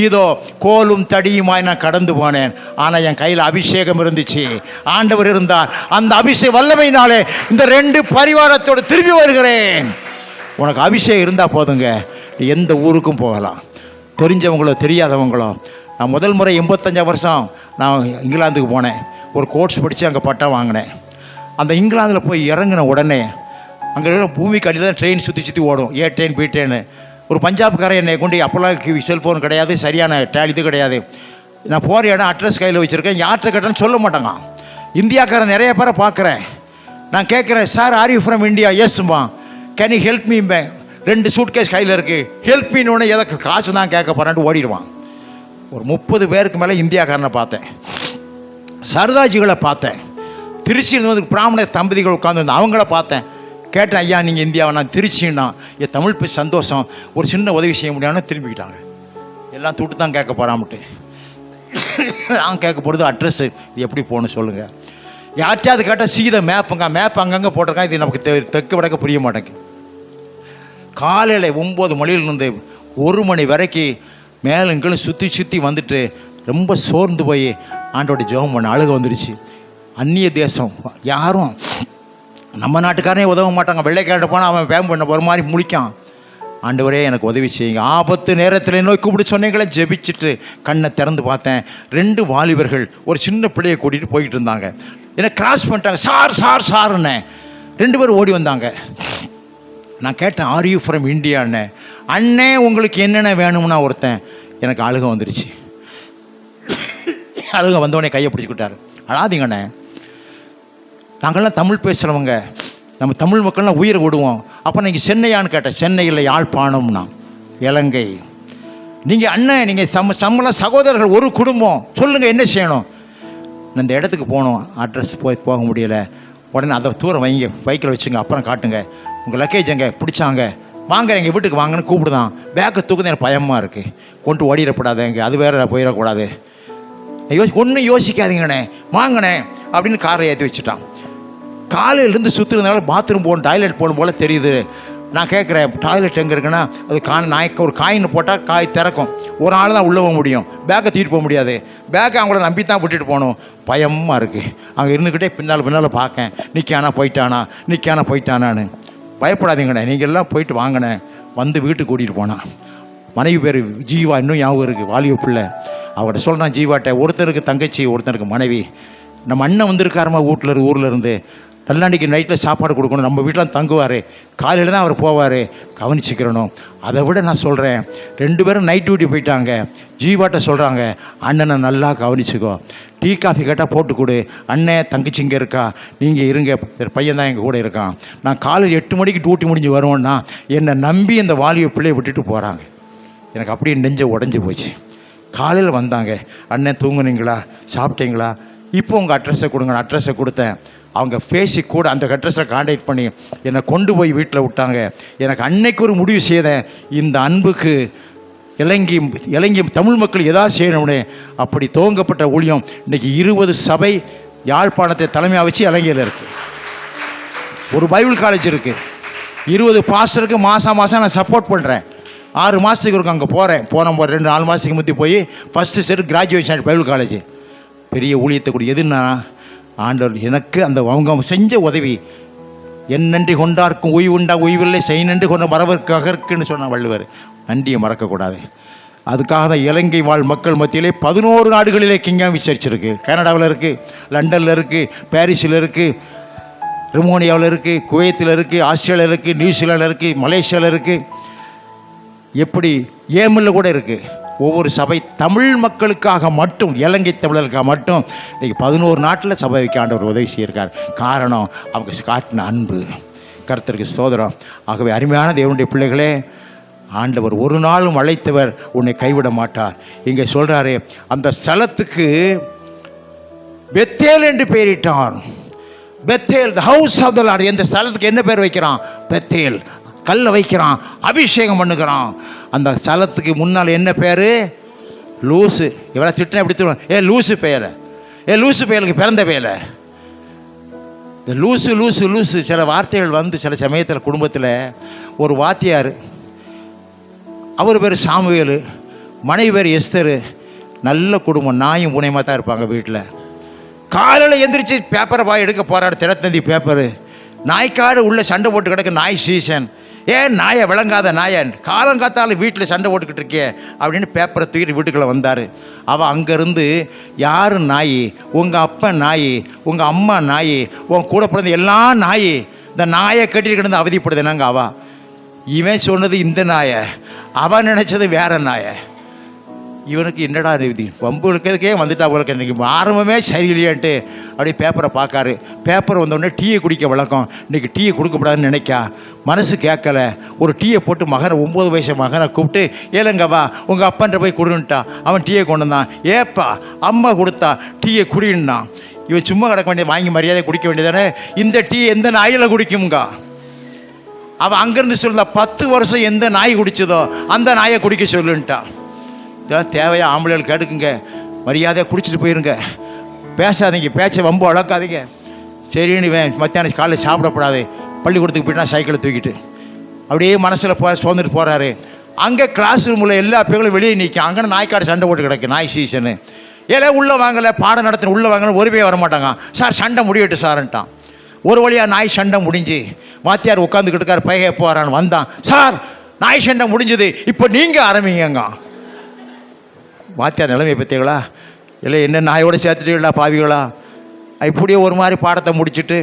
Speaker 1: இதோ கோலும் தடியுமாய் நான் கடந்து போனேன், ஆனால் என் கையில் அபிஷேகம் இருந்துச்சு, ஆண்டவர் இருந்தார். அந்த அபிஷேக வல்லமையினாலே இந்த 2 பரிவாரத்தோடு திரும்பி வருகிறேன். உனக்கு அபிஷேகம் இருந்தால் போதுங்க, எந்த ஊருக்கும் போகலாம், தெரிஞ்சவங்களோ தெரியாதவங்களோ. நான் முதல் முறை 85 வருஷம் நான் இங்கிலாந்துக்கு போனேன். ஒரு கோர்ஸ் படித்து அங்கே பட்டம் வாங்கினேன். அந்த இங்கிலாந்தில் போய் இறங்கின உடனே அங்கே பூமிக்கு அடியில் தான் ட்ரெயின் சுற்றி ஓடும், ஏ ட்ரெயின் பி ட்ரெயின். ஒரு பஞ்சாப்காரன் என்னை கொண்டு, அப்போல்லாம் செல்ஃபோன் கிடையாது, சரியான இது கிடையாது. நான் போகிற இடம் அட்ரஸ் கையில் வச்சுருக்கேன், யார்கிட்ட கேட்டாலும் சொல்ல மாட்டாங்க. இந்தியாக்காரன் நிறைய பேரை பார்க்குறேன். நான் கேட்குறேன், sir are you from India? எஸ்மா. கேன் யூ ஹெல்ப் மீம்பேன்? 2 சூட்கேஸ் கையில் இருக்குது. ஹெல்ப் மீன்னு எதற்கு, காசு தான் கேட்க போகிறான்ட்டு ஓடிடுவான். ஒரு 30 பேருக்கு மேலே இந்தியாக்காரனை பார்த்தேன், சர்தாஜிகளை பார்த்தேன், திருச்சியில் வந்து பிராமண தம்பதிகள் உட்காந்துருந்தேன், அவங்கள பார்த்தேன். கேட்டேன், ஐயா நீங்கள் இந்தியாவை? நான் திருச்சின்னா, என் தமிழ் பேச சந்தோஷம், ஒரு சின்ன உதவி செய்ய முடியாதுன்னு திரும்பிக்கிட்டாங்க. எல்லாம் துட்டு தான் கேட்க போகிறாமட்டு. நான் கேட்க போகிறது அட்ரெஸ்ஸு, இது எப்படி போகணும் சொல்லுங்கள். யார்ட்டையாவது கேட்டால் சீதை மேப்புங்க, மேப் அங்கங்கே போட்டிருக்கான், இது நமக்கு தெற்கு வடக்க புரிய மாட்டேங்க. காலையில் 9 மணிலேருந்து 1 மணி வரைக்கும் மேலுங்களும் சுற்றி வந்துட்டு ரொம்ப சோர்ந்து போய் ஆண்டோட ஜெபம் பண்ண அழுக வந்துடுச்சு. அந்நிய தேசம், யாரும் நம்ம நாட்டுக்காரனே உதவ மாட்டாங்க. வெள்ளைக்காரட்ட போனால் அவன் வேம் பண்ண ஒரு மாதிரி முழிக்கான். ஆண்டவரே எனக்கு உதவி செய்யுங்க, ஆபத்து நேரத்தில் நோய் கூப்பிட்டு சொன்னீங்களே. ஜெபிச்சுட்டு கண்ணை திறந்து பார்த்தேன், 2 வாலிபர்கள் ஒரு சின்ன பிள்ளையை கூட்டிகிட்டு போய்கிட்டு இருந்தாங்க. என்னை கிராஸ் பண்ணிட்டாங்க, சார் சார் சாருன்னு 2 பேரும் ஓடி வந்தாங்க. நான் கேட்டேன், ஆர் யூ ஃப்ரம் இந்தியான்னு? அண்ணே உங்களுக்கு என்னென்ன வேணும்னா ஒருத்தன். எனக்கு அழுக வந்துடுச்சு. அழுக வந்தவனே கையை பிடிச்சிக்கிட்டாரு. அழாதீங்கண்ணே, நாங்கள்லாம் தமிழ் பேசுகிறவங்க, நம்ம தமிழ் மக்கள்லாம் உயிரை விடுவோம். அப்போ நீங்கள் சென்னையான்னு கேட்டேன். சென்னையில் யாழ்ப்பாணம்னா இலங்கை. நீங்கள் அண்ணன், நீங்கள் சம்மள சகோதரர்கள், ஒரு குடும்பம், சொல்லுங்கள் என்ன செய்யணும்? இந்த இடத்துக்கு போகணும், அட்ரஸ் போக முடியலை. உடனே அதை தூரம் வைங்க, பைக்கில் வச்சுங்க, அப்புறம் காட்டுங்க, உங்கள் லக்கேஜ் எங்கே பிடிச்சாங்க, வாங்க எங்கள் வீட்டுக்கு வாங்கன்னு கூப்பிடுதான். பேக்கை தூக்குதான் எனக்கு பயமாக இருக்குது, கொண்டு ஓடிடக்கூடாது, எங்கே அது வேறு போயிடக்கூடாது. ஒன்றும் யோசிக்காதீங்கண்ணே, வாங்கண்ணே அப்படின்னு காரை ஏற்றி வச்சுட்டான். காலையிலேருந்து சுற்றுறதுனால பாத்ரூம் போகணும், டாய்லெட் போகணும் போல் தெரியுது. நான் கேட்குறேன், டாய்லெட் எங்கே இருக்குன்னா, அது ஒரு காயின் போட்டால் காய் திறக்கும், ஒரு ஆள் தான் உள்ளே போக முடியும், பேக்கை தூக்கிட்டு போக முடியாது. பேக்கை அவங்கள நம்பி தான் விட்டுட்டு போகணும். பயமாக இருக்குது. அங்கே இருந்துக்கிட்டே பின்னால் பார்க்கேன், நிற்கானா போயிட்டானான்னு. பயப்படாதீங்கண்ணே, நீங்கள் எல்லாம் போயிட்டு வாங்கினே. வந்து வீட்டுக்கு கூட்டிகிட்டு போனான். மனைவி பேர் ஜீவா, இன்னும் ஞாபகம் இருக்குது, வாலிப பிள்ளை. அவர்கிட்ட சொல்கிறான், ஜீவாட்ட ஒருத்தருக்கு தங்கச்சி, ஒருத்தருக்கு மனைவி. நம்ம அண்ணன் வந்திருக்காருமா ஊரில் இருந்து, நல்லாண்டிக்கு நைட்டில் சாப்பாடு கொடுக்கணும், நம்ம வீட்டில் தங்குவார், காலையில் தான் அவர் போவார், கவனிச்சிக்கிறணும். அதை விட நான் சொல்கிறேன், 2 பேரும் நைட் டியூட்டி போயிட்டாங்க. ஜீவாட்ட சொல்கிறாங்க, அண்ணனை நல்லா கவனிச்சிக்கோ, டீ காஃபி கேட்டால் போட்டு கொடு, அண்ணன் தங்கச்சி இங்கே இருக்கா, நீங்கள் இருங்க, பையன் தான் எங்கள் கூட இருக்கான். நான் காலையில் 8 மணிக்கு டியூட்டி முடிஞ்சு வருவோன்னா என்னை நம்பி அந்த வாலிப பிள்ளையை விட்டுட்டு போகிறாங்க. எனக்கு அப்படியே நெஞ்ச உடஞ்சி போச்சு. காலையில் வந்தாங்க, அண்ணன் தூங்குனீங்களா, சாப்பிட்டீங்களா, இப்போ உங்கள் அட்ரஸை கொடுங்க. அட்ரஸை கொடுத்தேன். அவங்க பேசி கூட அந்த அட்ரஸில் கான்டாக்ட் பண்ணி என்னை கொண்டு போய் வீட்டில் விட்டாங்க. எனக்கு அன்னைக்கு ஒரு முடிவு செய்தேன், இந்த அன்புக்கு இலங்கை தமிழ் மக்கள் எதாவது செய்யணும்னே. அப்படி துவங்கப்பட்ட ஊழியம் இன்றைக்கி 20 சபை யாழ்ப்பாணத்தை தலைமையாக வச்சு இலங்கையில் இருக்குது. ஒரு பைபிள் காலேஜ் இருக்குது, 20 பாஸ்டருக்கு மாதம் நான் சப்போர்ட் பண்ணுறேன். 6 மாதத்துக்கு இருக்கும் அங்கே போகிறேன். போன 2-4 மாதத்துக்கு முந்தி போய் first set graduation Bible college. பெரிய ஊழியத்தை கூட எதுன்னா, ஆண்டவர் எனக்கு அந்த அவங்க செஞ்ச உதவி. என் நன்றி கொண்டார்க்கும் உய்வுண்டா உய்வில்லை, செய் நன்றி கொண்ட மறவர்க்காக இருக்குன்னு சொன்ன வள்ளுவர். நன்றியை மறக்கக்கூடாது. அதுக்காக தான் இலங்கை வாழ் மக்கள் மத்தியிலே 11 நாடுகளிலே கிங்காம் சர்ச் இருக்குது. கனடாவில் இருக்குது, லண்டனில் இருக்குது, பாரிஸில் இருக்குது, ரிமோனியாவில் இருக்குது, குவைத்தில் இருக்குது, ஆஸ்திரேலியாவில் இருக்குது, நியூசிலாண்டில் இருக்குது, மலேசியாவில் இருக்குது, எப்படி ஏமனில் கூட இருக்குது. ஒவ்வொரு சபை தமிழ் மக்களுக்காக மட்டும், இலங்கை தமிழர்களுக்காக மட்டும் இன்றைக்கி 11 நாட்டில் சபை வைக்க ஆண்டவர் உதவி செய்யிருக்கார். காரணம் அவங்க காட்டின அன்பு. கர்த்தருக்கு ஸ்தோத்திரம். ஆகவே அருமையான தேவனுடைய பிள்ளைகளே, ஆண்டவர் ஒரு நாளும் அழைத்தவர் உன்னை கைவிட மாட்டார். இங்கே சொல்கிறாரு, அந்த ஸ்தலத்துக்கு பெத்தேல் என்று பெயரிட்டான். Bethel, the house of the Lord. எந்த ஸ்தலத்துக்கு என்ன பேர் வைக்கிறான்? பெத்தேல். கல்லை வைக்கிறான், அபிஷேகம் பண்ணுகிறான். அந்த ஸ்தலத்துக்கு முன்னால் என்ன பேர்? லூசு. இவரை திட்டம் எப்படி திட்டுவான்? லூசு பெயரை, லூசு பெயருக்கு பிறந்த பெயரை. இந்த லூசு லூசு லூசு சில வார்த்தைகள் வந்து சில சமயத்தில் குடும்பத்தில் ஒரு வாத்தியார், அவர் பேர் சாமுவேலு, மனைவி பேர் எஸ்தரு, நல்ல குடும்பம், நாயும் பூனையமாக தான் இருப்பாங்க வீட்டில். காலையில் எந்திரிச்சு பேப்பரை பாய் எடுக்க போராடு, தினத்தந்தி பேப்பரு, நாய்க்காடு உள்ள சண்டை போட்டு கிடக்கு, நாய் சீசன், ஏன் நாயை விளங்காத நாயன் காலங்காத்தாலும் வீட்டில் சண்டை போட்டுக்கிட்டு இருக்கே அப்படின்னு பேப்பரை தூக்கிட்டு வீட்டுக்குள்ளே வந்தார். அவள் அங்கேருந்து, யார் நாய்? உங்கள் அப்பா நாய், உங்கள் அம்மா நாய், உன் கூட பிறந்த எல்லா நாய், இந்த நாயை கட்டிட்டு கிடந்து அவதிப்படுது என்னங்க அவா. இவன் சொன்னது இந்த நாயை, அவன் நினச்சது வேற நாயை. இவனுக்கு என்னடா நிதி வம்பு இருக்கிறதுக்கே வந்துட்டா உங்களுக்கு இன்றைக்கி ஆரம்பமே சரியில்லையான்ட்டு அப்படியே பேப்பரை பார்க்காரு. பேப்பர் வந்தோடனே டீயை குடிக்க வழக்கம், இன்றைக்கி டீயை கொடுக்கக்கூடாதுன்னு நினைக்கா, மனசு கேட்கல. ஒரு டீயை போட்டு மகனை, 9 வயசு மகனை கூப்பிட்டு, ஏலங்கவா உங்கள் அப்பன்ற போய் கொடுன்னுட்டான். அவன் டீயை கொண்டு வந்தான். ஏப்பா அம்மா கொடுத்தா டீயை குடின்னான். இவன் சும்மா கிடக்க வேண்டிய, வாங்கி மரியாதை குடிக்க வேண்டியதானே, இந்த டீ எந்த நாயில் குடிக்கும்கா. அவன் அங்கேருந்து சொல்லுந்தா 10 வருஷம் எந்த நாய் குடிச்சதோ அந்த நாயை குடிக்க சொல்லுன்ட்டான். இதெல்லாம் தேவையா? ஆம்பளைகள் கேட்டுக்குங்க, மரியாதையாக குடிச்சிட்டு போயிருங்க, பேசாதீங்க, பேச்சை வம்பு வளர்க்காதீங்க. சரின்னு மத்தியானம் காலையில் சாப்பிடக்கூடாது, பள்ளிக்கூடத்துக்கு போயிட்டா சைக்கிளை தூக்கிட்டு அப்படியே மனசில் சோர்ந்துட்டு போகிறாரு. அங்கே கிளாஸ் ரூமில் எல்லா பேர்களும் வெளியே நிற்கும். அங்கே நாய்க்காடு சண்டை போட்டு கிடக்கு, நாய் சீசனு. ஏன்னா உள்ளே வாங்கலை, பாடம் நடத்தின உள்ளே வாங்கல, ஒரு பேர் வரமாட்டாங்க. சார் சண்டை முடியட்டு சார்ன்ட்டான். ஒரு வழியாக நாய் சண்டை முடிஞ்சு வாத்தியார் உட்காந்துக்கிட்டு இருக்கார். பையன் எப்போ வரான்னு வந்தான். சார் நாய் சண்டை முடிஞ்சது, இப்போ நீங்கள் ஆரம்பிங்க. வாத்தியார் நிலைமை பார்த்தீங்களா? இல்லை என்ன நாயோடு சேர்த்துட்டீங்களா பாவிகளா? இப்படியே ஒரு மாதிரி பாடத்தை முடிச்சுட்டு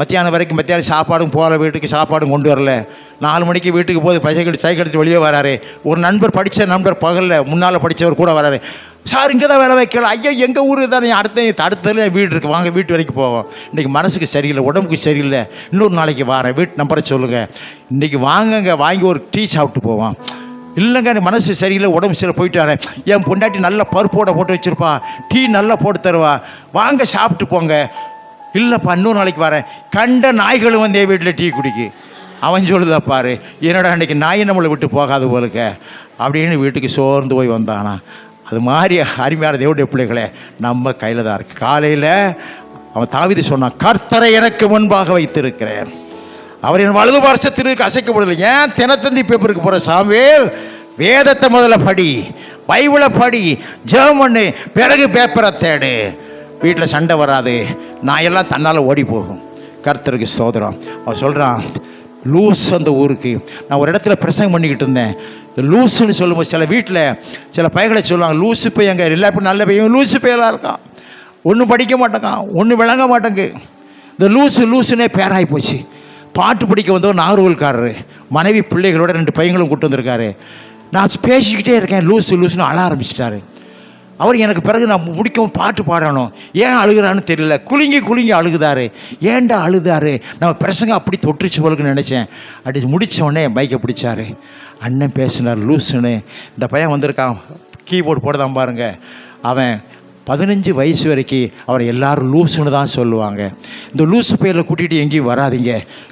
Speaker 1: மத்தியானம் வரைக்கும், மத்தியானம் சாப்பாடும் போகிற வீட்டுக்கு சாப்பாடும் கொண்டு வரல. 4 மணிக்கு வீட்டுக்கு போது சைக்கிள் எடுத்துட்டு வெளியே வராரு. ஒரு நண்பர், படித்த நண்பர், பகலில் முன்னால் படித்தவர் கூட வராரு. சார் இங்கே தான் வேலை வைக்கல. ஐயா எங்கள் ஊர் தானே, அடுத்ததுல வீடு இருக்குது, வாங்க வீட்டு வரைக்கும் போவோம். இன்றைக்கி மனசுக்கு சரியில்லை, உடம்புக்கு சரியில்லை, இன்னொரு நாளைக்கு வரேன், வீட்டு நம்பரை சொல்லுங்கள், இன்றைக்கி வாங்கங்க, வாங்கி ஒரு டீ சாப்பிட்டு போவோம். இல்லைங்க மனசு சரியில்லை, உடம்பு சரியில்லை, போயிட்டு வரேன். என் பொண்டாட்டி நல்ல பருப்போட போட்டு வச்சுருப்பா, டீ நல்லா போட்டு தருவா, வாங்க சாப்பிட்டு போங்க. இல்லைப்பா இன்னொரு நாளைக்கு வரேன். கண்ட நாய்களும் வந்து என் வீட்டில் டீ குடிக்கு. அவன் சொல்லுதா பாரு, என்னடா அன்றைக்கி நாய் நம்மளை விட்டு போகாது போலுக்க அப்படின்னு வீட்டுக்கு சோர்ந்து போய் வந்தானா. அது மாதிரி அருமையான தேவனுடைய பிள்ளைகளே, நம்ம கையில் தான் இருக்குது. காலையில் அவன் தாவீது சொன்னான், கர்த்தரை எனக்கு முன்பாக வைத்திருக்கிறேன், அவர் என் வலது பார்சத்திற்கு அசைக்கப்படலை. ஏன் தினத்தந்தி பேப்பருக்கு போகிற சாமுவேல், வேதத்தை முதல்ல படி, பைபிளை படி, ஜெபம் பண்ணு, பிறகு பேப்பரை தேடு. வீட்டில் சண்டை வராது, நான் எல்லாம் தன்னால் ஓடி போகும். கர்த்தருக்கு ஸ்தோத்திரம். அவன் சொல்கிறான், லூஸ் அந்த ஊருக்கு. நான் ஒரு இடத்துல பிரசங்கம் பண்ணிக்கிட்டு இருந்தேன். இந்த லூஸுன்னு சொல்லும்போது சில வீட்டில் சில பையங்களை சொல்லுவாங்க, லூசு பையன் எங்கே, எல்லா இப்போ நல்ல பையன் லூசு பையலாக இருக்கான், ஒன்றும் படிக்க மாட்டேங்கான், ஒன்றும் விளங்க மாட்டேங்கு. இந்த லூசுன்னே பேராகி போச்சு. பாட்டு பிடிக்க வந்தவர் நாகர்கோவில்காரரு, மனைவி பிள்ளைகளோட 2 பையங்களும் கூட்டு வந்திருக்காரு. நான் பேசிக்கிட்டே இருக்கேன், லூசுன்னு அழ ஆரம்பிச்சிட்டாரு. அவர் எனக்கு பிறகு நான் முடிக்கவும் பாட்டு பாடணும், ஏன் அழுகிறான்னு தெரியல, குலுங்கி அழுகுதாரு. ஏன்டா அழுதாரு? நம்ம பிரசங்க அப்படி தொற்றுச்சு போலுக்குன்னு நினச்சேன். அப்படி முடித்த உடனே பைக்கை பிடிச்சாரு. அண்ணன் பேசினார் லூசுன்னு. இந்த பையன் வந்திருக்கான், கீபோர்டு போடுதான் பாருங்க. அவன் 15 வயசு வரைக்கும் அவரை எல்லாரும் லூசுன்னு தான் சொல்லுவாங்க. இந்த லூசு பையில கூட்டிகிட்டு எங்கேயும் வராதிங்க,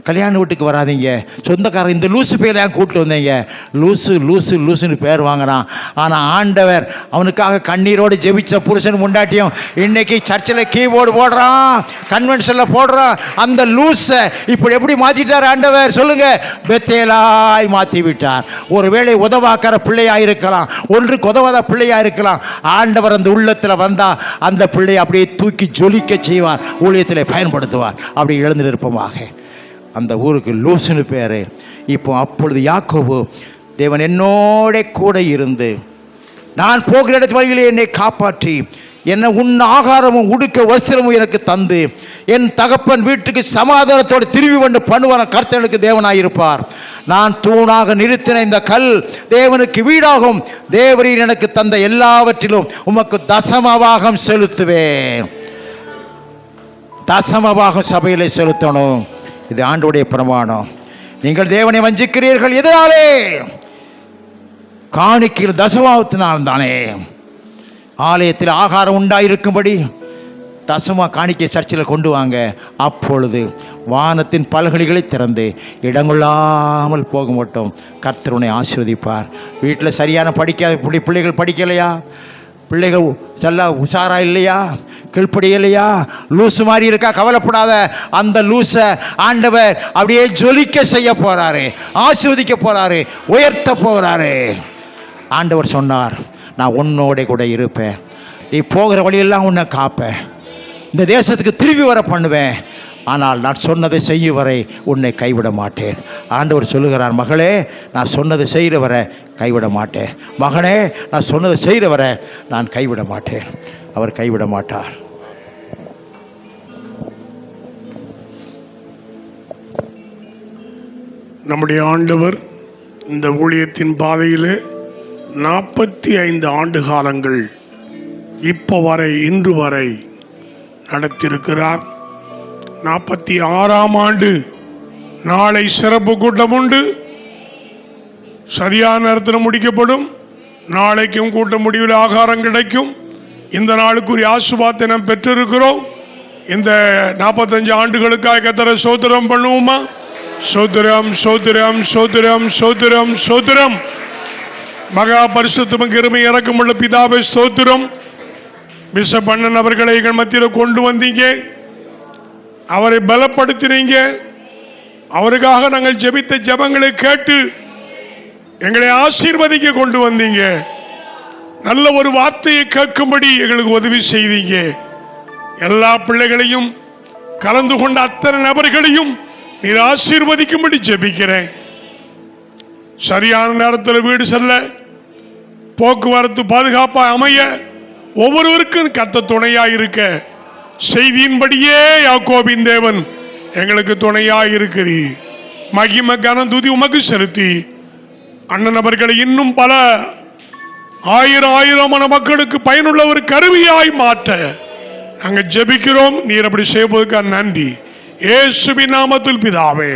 Speaker 1: கல்யாண வீட்டுக்கு வராதிங்க, சொந்தக்காரன் இந்த லூசு பையில ஏன் கூப்பிட்டு வந்தீங்க, லூசுன்னு பேர் வாங்கினான். ஆனால் ஆண்டவர் அவனுக்காக கண்ணீரோடு ஜெபிச்ச புருஷன் முண்டாட்டியும் இன்னைக்கு சர்ச்சில் கீபோர்டு போடுறான், கன்வென்ஷனில் போடுறான். அந்த லூஸை இப்படி எப்படி மாற்றிட்டார் ஆண்டவர் சொல்லுங்க? பெத்தேலாய் மாற்றி விட்டார். ஒருவேளை உதவாக்கிற பிள்ளையாக இருக்கலாம், ஒன்றுக்கு உதவாத பிள்ளையாக இருக்கலாம். ஆண்டவர் அந்த உள்ளத்தில் வந்த அந்த பிள்ளை அப்படியே தூக்கி ஜொலிக்க செய்வார், ஊழியத்தில் பயன்படுத்துவார். அப்படி எழுந்து நிற்பமாக. அந்த ஊருக்கு லூசுன்னு பேரு. இப்போ அப்பொழுது யாக்கோபு, தேவன் என்னோட கூட இருந்து நான் போகிற இடத்து வழியிலே என்னை காப்பாற்றி என்ன உண்ண ஆகாரமும் உடுக்க வஸ்திரமும் எனக்கு தந்து என் தகப்பன் வீட்டுக்கு சமாதானத்தோடு திரும்பி கொண்டு பண்ணுவான கர்த்தனுக்கு தேவனாயிருப்பார். நான் தூணாக நிறுத்தின இந்த கல் தேவனுக்கு வீடாகும். தேவரீர் எனக்கு தந்த எல்லாவற்றிலும் உமக்கு தசமபாகம் செலுத்துவேன். தசமபாகம் சபையிலே செலுத்தணும். இது ஆண்டவருடைய பிரமாணம். நீங்கள் தேவனை வஞ்சிக்கிறீர்கள் எதனாலே? காணிக்கையில் தசமபாகத்தினால் தானே. ஆலயத்தில் ஆகாரம் உண்டாயிருக்கும்படி தசமா காணிக்கை சர்ச்சில் கொண்டு வாங்க. அப்பொழுது வானத்தின் பல்கணிகளை திறந்து இடங்கொள்ளாமல் போக மாட்டோம். கர்த்தர் உன்னை ஆசீர்வதிப்பார். வீட்டில் சரியான படிக்காத பிள்ளைகள் படிக்கலையா? பிள்ளைகள் செல்ல உஷாரா இல்லையா, கீழ்ப்படியலையா, லூசு மாதிரி இருக்கா, கவலைப்படாத. அந்த லூசை ஆண்டவர் அப்படியே ஜொலிக்க செய்ய போறாரு, ஆசீர்வதிக்க போறாரு, உயர்த்த போறாரு. ஆண்டவர் சொன்னார், நான் உன்னோட கூட இருப்பேன், நீ போகிற வழியெல்லாம் உன்னை காப்பேன், இந்த தேசத்துக்கு திரும்பி வர பண்ணுவேன், ஆனால் நான் சொன்னதை செய்ய வரை உன்னை கைவிட மாட்டேன். ஆண்டவர் சொல்லுகிறார், மகளே நான் சொன்னதை செய்கிற வரை கைவிட மாட்டேன், மகனே நான் சொன்னதை செய்கிற வரை நான் கைவிட மாட்டேன். அவர் கைவிட மாட்டார்.
Speaker 2: நம்முடைய ஆண்டவர் இந்த ஊழியத்தின் பாதையில் 45 ஆண்டு காலங்கள் இப்போ வரை இன்று வரை நடத்தியிருக்கிறார். 46ஆம் ஆண்டு நாளை சிறப்பு கூட்டம் உண்டு. சரியான நேரத்தில் முடிக்கப்படும். நாளைக்கும் கூட்ட முடிவில் ஆகாரம் கிடைக்கும். இந்த நாளுக்குரிய ஆசீர்வாதத்தை நாம் பெற்றிருக்கிறோம். இந்த 45 ஆண்டுகளுக்காக கர்த்தரை ஸ்தோத்திரம் பண்ணுவோமா? ஸ்தோத்திரம், ஸ்தோத்திரம், ஸ்தோத்திரம், ஸ்தோத்திரம், ஸ்தோத்திரம். மகா பரிசுத்தமும் கிருபை இரக்கமுள்ள பிதாவே ஸ்தோத்திரம். பிஷப் அண்ணன் அவர்களை எங்கள் மத்தியில் கொண்டு வந்தீங்க, அவரை பலப்படுத்தினீங்க. அவருக்காக நாங்கள் ஜெபித்த ஜெபங்களை கேட்டு எங்களை ஆசீர்வதிக்க கொண்டு வந்தீங்க. நல்ல ஒரு வார்த்தையை கேட்கும்படி எங்களுக்கு உதவி செய்தீங்க. எல்லா பிள்ளைகளையும் கலந்து கொண்ட அத்தனை நபர்களையும் நீர் ஆசீர்வதிக்கும்படி ஜெபிக்கிறேன். சரியான நேரத்தில் வீடு செல்ல, போக்குவரத்து பாதுகாப்பாக அமைய ஒவ்வொருவருக்கும் கர்த்தர் துணையாக இருக்க, செய்தியின்படியே யாக்கோபின் தேவன் எங்களுக்கு துணையாக இருக்கிறீர். மகிமை கனம் துதி உமக்கு செலுத்தி அண்ணன் அவர்களை இன்னும் பல ஆயிரமான மக்களுக்கு பயனுள்ள ஒரு கருவியாய் மாற்ற நாங்கள் ஜெபிக்கிறோம். நீர் அப்படி செய்வதற்கு நன்றி. இயேசுவின் நாமத்தில் பிதாவே.